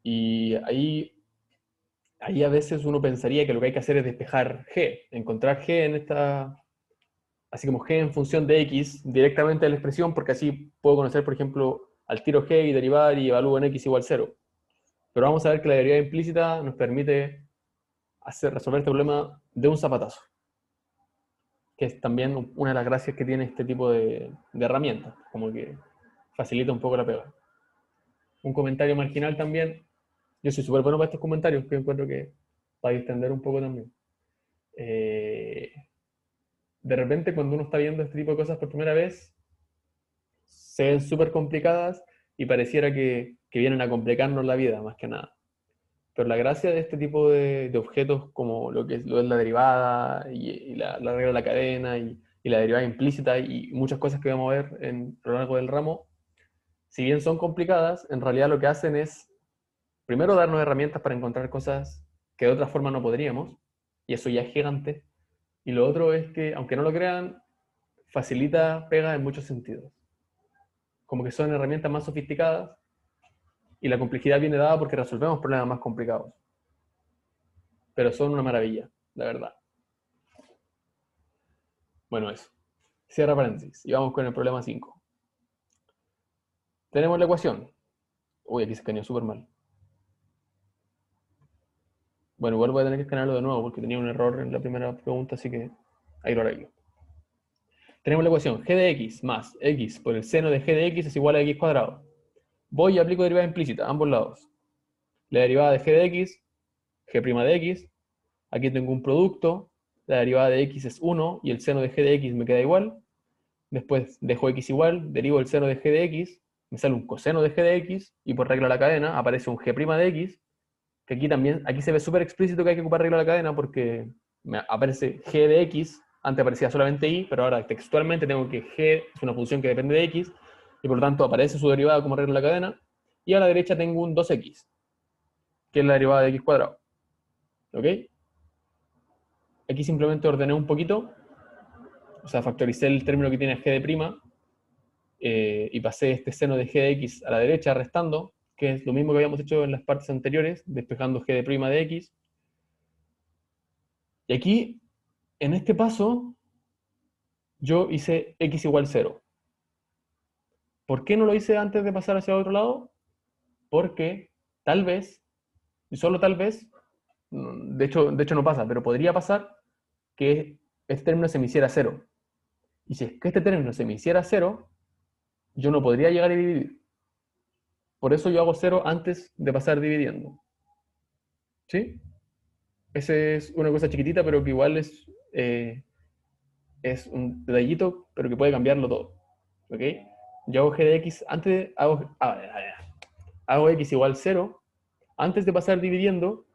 Y ahí a veces uno pensaría que lo que hay que hacer es despejar g, encontrar g en así como g en función de x directamente de la expresión, porque así puedo conocer, por ejemplo, al tiro g y derivar y evalúo en x igual 0. Pero vamos a ver que la derivada implícita nos permite resolver este problema de un zapatazo, que es también una de las gracias que tiene este tipo de herramientas, como que facilita un poco la pega. Un comentario marginal también. Yo soy súper bueno para estos comentarios, que encuentro que para distender un poco también. De repente, cuando uno está viendo este tipo de cosas por primera vez, se ven súper complicadas y pareciera que vienen a complicarnos la vida, más que nada. Pero la gracia de este tipo de objetos, como lo es la derivada y la regla de la cadena y la derivada implícita y muchas cosas que vamos a ver a lo largo del ramo, si bien son complicadas, en realidad lo que hacen es, primero, darnos herramientas para encontrar cosas que de otra forma no podríamos, y eso ya es gigante. Y lo otro es que, aunque no lo crean, facilita pega en muchos sentidos. Como que son herramientas más sofisticadas y la complejidad viene dada porque resolvemos problemas más complicados. Pero son una maravilla, la verdad. Bueno, eso. Cierra paréntesis. Y vamos con el problema 5. Tenemos la ecuación. Uy, aquí se escaneó súper mal. Bueno, igual voy a tener que escanearlo de nuevo porque tenía un error en la primera pregunta, así que ahí lo arreglo. Tenemos la ecuación g de x más x por el seno de g de x es igual a x cuadrado. Voy y aplico derivada implícita, a ambos lados. La derivada de g de x, g' de x. Aquí tengo un producto, la derivada de x es 1 y el seno de g de x me queda igual. Después dejo x igual, derivo el seno de g de x, me sale un coseno de g de x y por regla de la cadena aparece un g' de x, que aquí se ve súper explícito que hay que ocupar regla de la cadena porque me aparece g de x, antes aparecía solamente y, pero ahora textualmente tengo que g es una función que depende de x y por lo tanto aparece su derivada como regla de la cadena, y a la derecha tengo un 2x, que es la derivada de x cuadrado. ¿Ok? Aquí simplemente ordené un poquito, o sea, factoricé el término que tiene g de prima, y pasé este seno de g de x a la derecha restando, que es lo mismo que habíamos hecho en las partes anteriores, despejando g de prima de x. Y aquí, en este paso, yo hice x igual 0. ¿Por qué no lo hice antes de pasar hacia el otro lado? Porque tal vez, y solo tal vez, de hecho no pasa, pero podría pasar que este término se me hiciera 0. Y si es que este término se me hiciera 0, yo no podría llegar a dividir. Por eso yo hago 0 antes de pasar dividiendo. ¿Sí? Esa es una cosa chiquitita, pero que igual es un detallito, pero que puede cambiarlo todo. ¿Ok? Yo hago g de x antes de, hago x igual 0 antes de pasar dividiendo,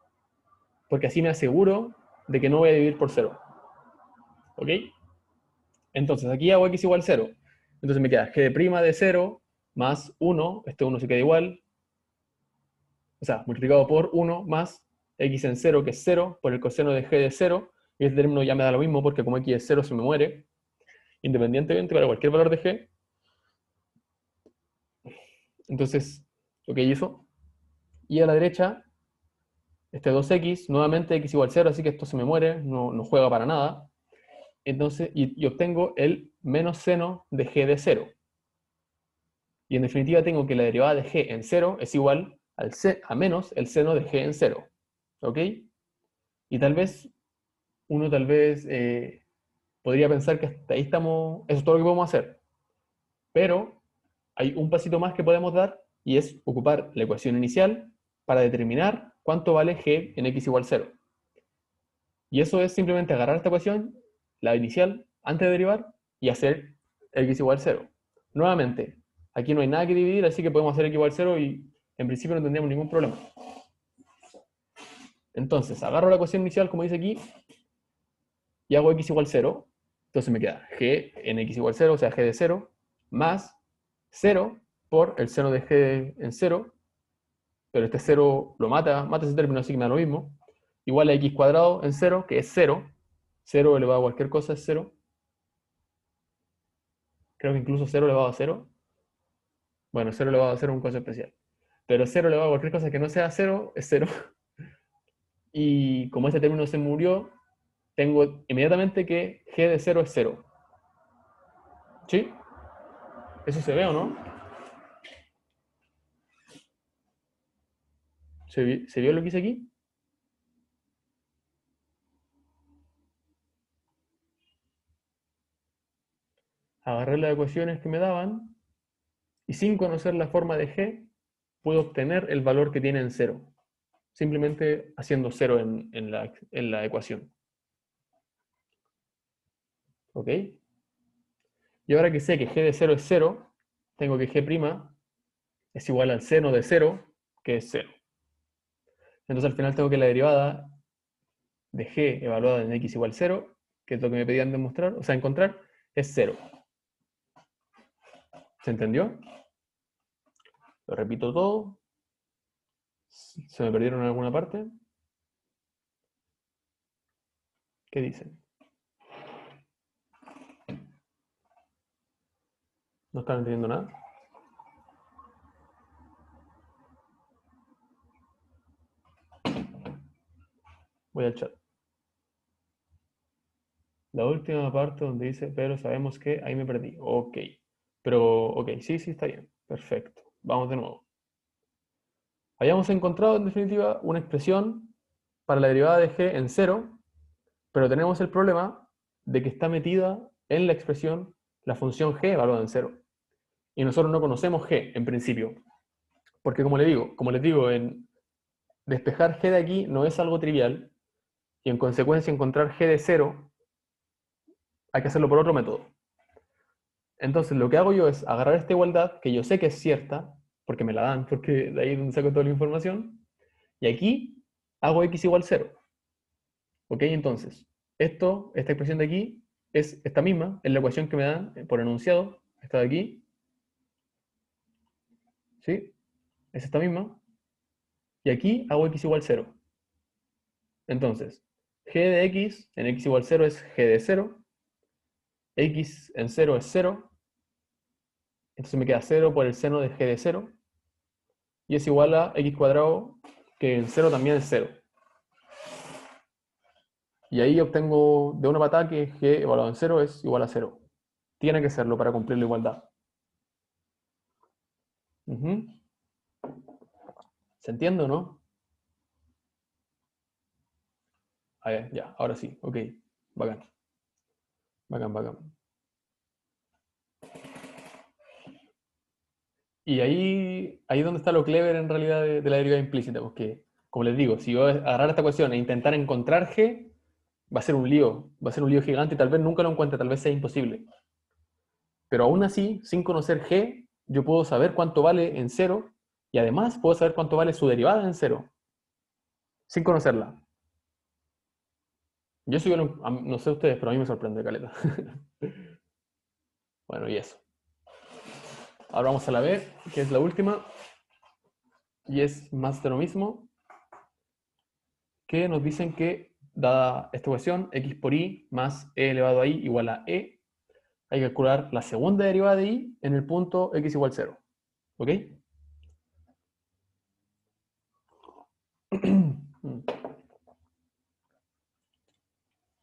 porque así me aseguro de que no voy a dividir por 0. ¿Ok? Entonces aquí hago x igual 0. Entonces me queda g de prima de 0 más 1, este 1 se queda igual, o sea, multiplicado por 1 más x en 0, que es 0, por el coseno de g de 0, y este término ya me da lo mismo, porque como x es 0 se me muere, independientemente para cualquier valor de g. Entonces, lo que hizo. Y a la derecha, este 2x, nuevamente x igual 0, así que esto se me muere, no juega para nada. Entonces, y obtengo el menos seno de g de 0. Y en definitiva tengo que la derivada de g en 0 es igual a menos el seno de g en 0. ¿Ok? Y uno podría pensar que hasta ahí estamos, eso es todo lo que podemos hacer. Pero hay un pasito más que podemos dar y es ocupar la ecuación inicial para determinar cuánto vale g en x igual 0. Y eso es simplemente agarrar esta ecuación, la inicial, antes de derivar, y hacer x igual 0. Nuevamente, aquí no hay nada que dividir, así que podemos hacer x igual 0 y en principio no tendríamos ningún problema. Entonces, agarro la ecuación inicial, como dice aquí, y hago x igual 0. Entonces me queda g en x igual 0, o sea, g de 0, más 0 por el seno de g en 0, pero este 0 lo mata ese término, así que me da lo mismo, igual a x cuadrado en 0, que es 0, 0 elevado a cualquier cosa es 0, creo que incluso 0 elevado a 0, bueno, 0 elevado a 0 es un caso especial, pero 0 elevado a cualquier cosa que no sea 0 es 0, y como este término se murió, tengo inmediatamente que g de 0 es 0. ¿Sí? ¿Eso se ve o no? ¿Se vio lo que hice aquí? Agarré las ecuaciones que me daban y sin conocer la forma de g, puedo obtener el valor que tiene en 0. Simplemente haciendo 0 en la ecuación. ¿Ok? Y ahora que sé que g de 0 es 0, tengo que g' es igual al seno de 0, que es 0. Entonces al final tengo que la derivada de g evaluada en x igual 0, que es lo que me pedían demostrar, o sea, encontrar, es 0. ¿Se entendió? Lo repito todo. ¿Se me perdieron en alguna parte? ¿Qué dicen? ¿No están entendiendo nada? Voy al chat. La última parte donde dice, pero sabemos que ahí me perdí. Ok. Pero, ok, sí, está bien. Perfecto. Vamos de nuevo. Habíamos encontrado, en definitiva, una expresión para la derivada de g en 0, pero tenemos el problema de que está metida en la expresión la función g evaluada en 0. Y nosotros no conocemos g, en principio. Porque como les digo, en despejar g de aquí no es algo trivial, y en consecuencia encontrar g de 0 hay que hacerlo por otro método. Entonces lo que hago yo es agarrar esta igualdad, que yo sé que es cierta, porque me la dan, porque de ahí es donde saco toda la información, y aquí hago x igual 0. ¿Ok? Entonces, esta expresión de aquí, es esta misma, es la ecuación que me dan por enunciado, esta de aquí, ¿sí? Es esta misma, y aquí hago x igual 0. Entonces, g de x en x igual 0 es g de 0, x en 0 es 0, entonces me queda 0 por el seno de g de 0, y es igual a x cuadrado, que en 0 también es 0. Y ahí obtengo de una patada que g evaluado en 0 es igual a 0. Tiene que serlo para cumplir la igualdad. ¿Se entiende o no? A ver, ya, ahora sí, ok. Bacán. Bacán. Y ahí es donde está lo clever en realidad de la derivada implícita, porque, como les digo, si yo agarrar esta ecuación e intentar encontrar g, va a ser un lío gigante y tal vez nunca lo encuentre, tal vez sea imposible. Pero aún así, sin conocer g, yo puedo saber cuánto vale en 0 y además puedo saber cuánto vale su derivada en 0, sin conocerla. Yo eso no sé ustedes, pero a mí me sorprende, caleta. Bueno, y eso. Ahora vamos a la B, que es la última, y es más de lo mismo, que nos dicen que, dada esta ecuación, x por y más e elevado a y igual a e, hay que calcular la segunda derivada de y en el punto x igual 0. ¿Ok?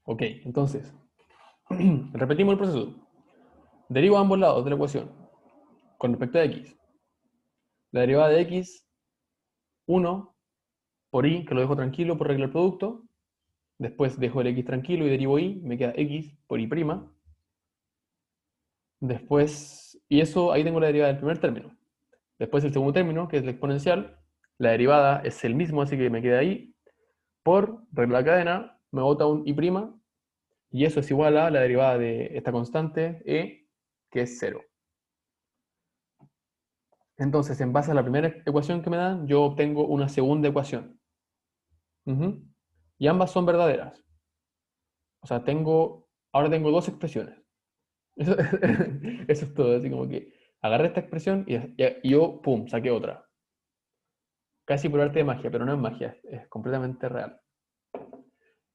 Ok, entonces, repetimos el proceso. Derivo a ambos lados de la ecuación con respecto a x. La derivada de x, 1 por y, que lo dejo tranquilo por regla del producto. Después dejo el x tranquilo y derivo y, me queda x por y'. Después, y eso, ahí tengo la derivada del primer término. Después el segundo término, que es la exponencial, la derivada es el mismo, así que me queda ahí. Por regla de la cadena, me bota un y', y eso es igual a la derivada de esta constante, e, que es 0. Entonces, en base a la primera ecuación que me dan, yo obtengo una segunda ecuación. Y ambas son verdaderas. O sea, ahora tengo dos expresiones. Eso, eso es todo, así como que agarré esta expresión y yo, pum, saqué otra. Casi por arte de magia, pero no es magia, es completamente real.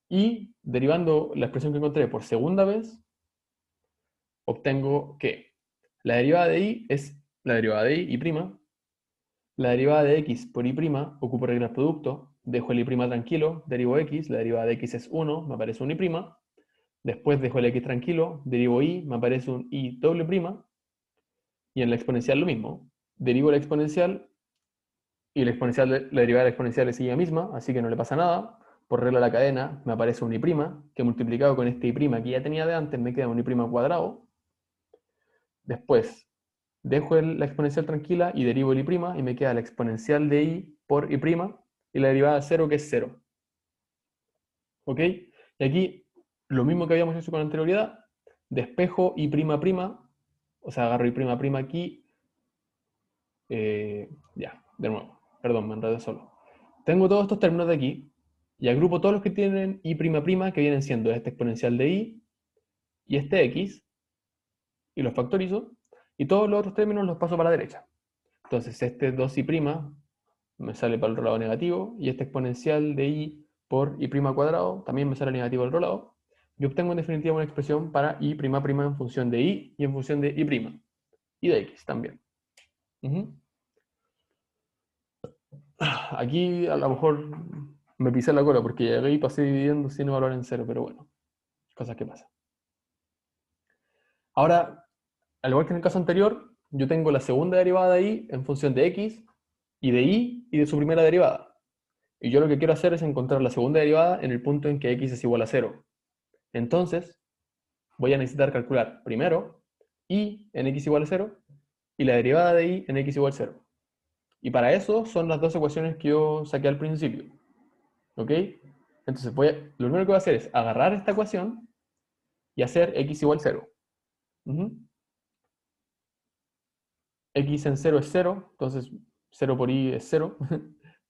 Y derivando la expresión que encontré por segunda vez, obtengo que la derivada de y es la derivada de y', la derivada de x por y', ocupo regla del producto, dejo el y' tranquilo, derivo x, la derivada de x es 1, me aparece un y', después dejo el x tranquilo, derivo y, me aparece un y doble prima, y en la exponencial lo mismo, derivo la exponencial, y la derivada de la exponencial es ella misma, así que no le pasa nada. Por regla de la cadena me aparece un y', que multiplicado con este y' que ya tenía de antes, me queda un y' cuadrado. Después, dejo la exponencial tranquila y derivo el y', y me queda la exponencial de y por y', y la derivada de 0, que es 0. ¿Ok? Y aquí, lo mismo que habíamos hecho con anterioridad, despejo y'', o sea, agarro y'' aquí, Ya, de nuevo. Perdón, me enredé solo. Tengo todos estos términos de aquí y agrupo todos los que tienen i', que vienen siendo este exponencial de i y este x, y los factorizo, y todos los otros términos los paso para la derecha. Entonces este 2i' me sale para el otro lado negativo, y este exponencial de i por i' cuadrado también me sale negativo al otro lado, y obtengo en definitiva una expresión para i', en función de i y en función de i', y de x también. Aquí a lo mejor me pisé la cola porque llegué y pasé dividiendo sin evaluar en cero, pero bueno, cosas que pasan. Ahora, al igual que en el caso anterior, yo tengo la segunda derivada de i en función de x y de i y de su primera derivada. Y yo lo que quiero hacer es encontrar la segunda derivada en el punto en que x es igual a 0. Entonces, voy a necesitar calcular primero i en x igual a 0 y la derivada de i en x igual a 0. Y para eso son las dos ecuaciones que yo saqué al principio. ¿Ok? Entonces, lo primero que voy a hacer es agarrar esta ecuación y hacer x igual a 0. X en 0 es 0, entonces 0 por i es 0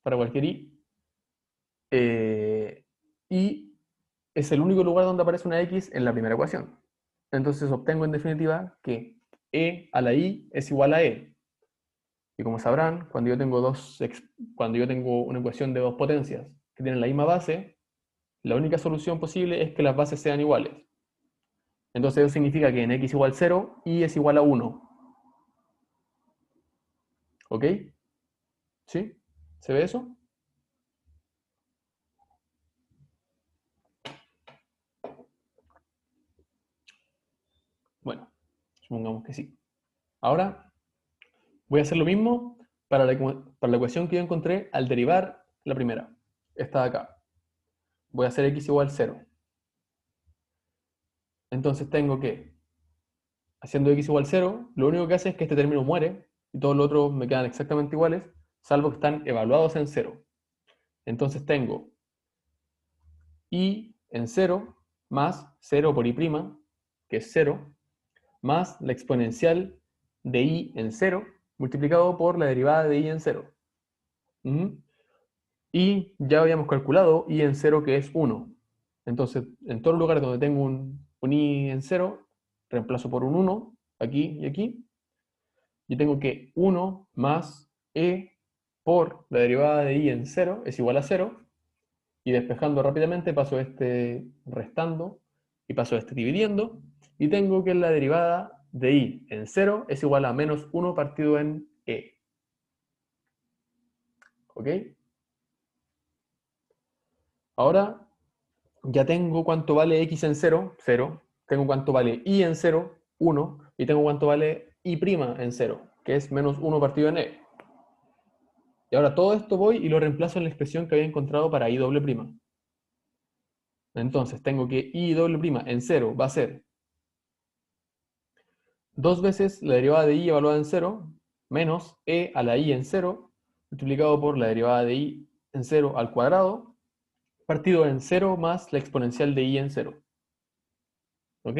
para cualquier i. Y es el único lugar donde aparece una x en la primera ecuación. Entonces obtengo en definitiva que e a la i es igual a e. Y como sabrán, cuando yo tengo una ecuación de dos potencias que tienen la misma base, la única solución posible es que las bases sean iguales. Entonces eso significa que en x igual a 0, i es igual a 1. ¿Ok? ¿Sí? ¿Se ve eso? Bueno, supongamos que sí. Ahora voy a hacer lo mismo para la ecuación que yo encontré al derivar la primera. Esta de acá. Voy a hacer x igual a 0. Entonces tengo que, haciendo x igual a 0, lo único que hace es que este término muere y todos los otros me quedan exactamente iguales, salvo que están evaluados en 0. Entonces tengo i en 0 más 0 por i', que es 0, más la exponencial de i en 0 multiplicado por la derivada de i en 0. Y ya habíamos calculado i en 0 que es 1. Entonces, en todos los lugares donde tengo un i en 0, reemplazo por un 1, aquí y aquí. Y tengo que 1 más e por la derivada de i en 0 es igual a 0. Y despejando rápidamente paso este restando y paso este dividiendo. Y tengo que la derivada de i en 0 es igual a menos 1 partido en e. ¿Ok? Ahora ya tengo cuánto vale x en 0, 0. Tengo cuánto vale y en 0, 1. Y tengo cuánto vale y' en 0, que es menos 1 partido en e. Y ahora todo esto voy y lo reemplazo en la expresión que había encontrado para i doble prima. Entonces tengo que i doble prima en 0 va a ser 2 veces la derivada de i evaluada en 0, menos e a la i en 0, multiplicado por la derivada de i en 0 al cuadrado, partido en 0 más la exponencial de i en 0. ¿Ok?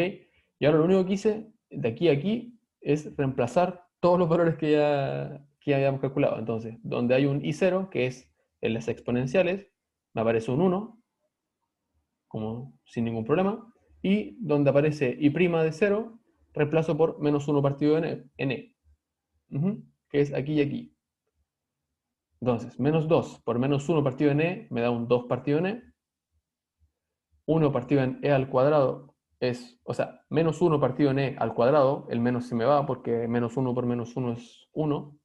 Y ahora lo único que hice de aquí a aquí es reemplazar todos los valores que ya habíamos calculado. Entonces, donde hay un i0, que es en las exponenciales, me aparece un 1, como sin ningún problema. Y donde aparece i' de 0, reemplazo por menos 1 partido en e. Que es aquí y aquí. Entonces, menos 2 por menos 1 partido en e me da un 2 partido en e. 1 partido en e al cuadrado es, o sea, menos 1 partido en e al cuadrado, el menos se me va porque menos 1 por menos 1 es 1,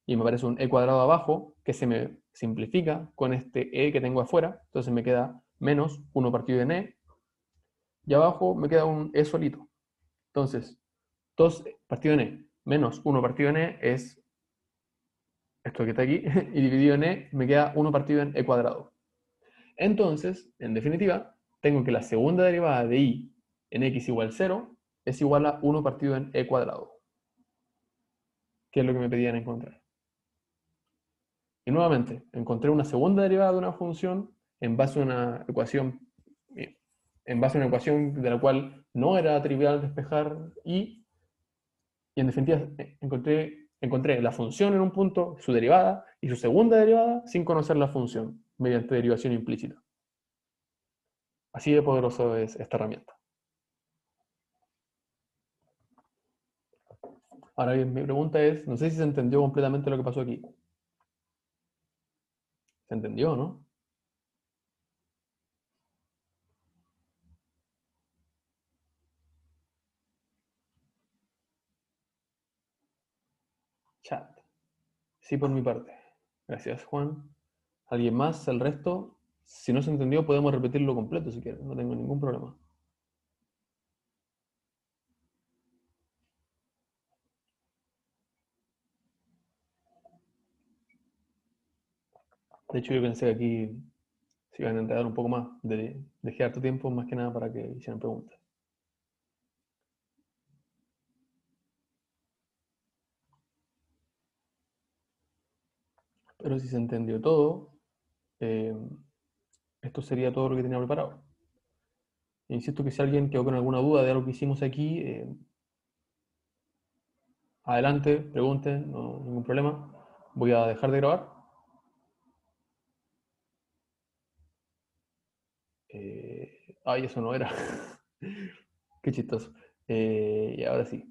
y me aparece un e cuadrado abajo que se me simplifica con este e que tengo afuera, entonces me queda menos 1 partido en e, y abajo me queda un e solito. Entonces, 2 partido en e menos 1 partido en e es esto que está aquí, y dividido en e me queda 1 partido en e cuadrado. Entonces, en definitiva, tengo que la segunda derivada de i en x igual a 0 es igual a 1 partido en e cuadrado, que es lo que me pedían encontrar. Y nuevamente, encontré una segunda derivada de una función en base a una ecuación, de la cual no era trivial despejar y en definitiva encontré encontré la función en un punto, su derivada y su segunda derivada sin conocer la función, mediante derivación implícita. Así de poderoso es esta herramienta. Ahora bien, mi pregunta es, no sé si se entendió completamente lo que pasó aquí. ¿Se entendió, no? Chat. Sí, por mi parte. Gracias, Juan. ¿Alguien más? El resto, si no se entendió, podemos repetirlo completo si quieren. No tengo ningún problema. De hecho, yo pensé que aquí se iban a enredar un poco más. Dejé harto tiempo más que nada para que hicieran preguntas. Pero si se entendió todo, eh, esto sería todo lo que tenía preparado. Insisto que si alguien quedó con alguna duda de algo que hicimos aquí, adelante, pregunten, no hay ningún problema. Voy a dejar de grabar. Ay, eso no era. Qué chistoso. Y ahora sí.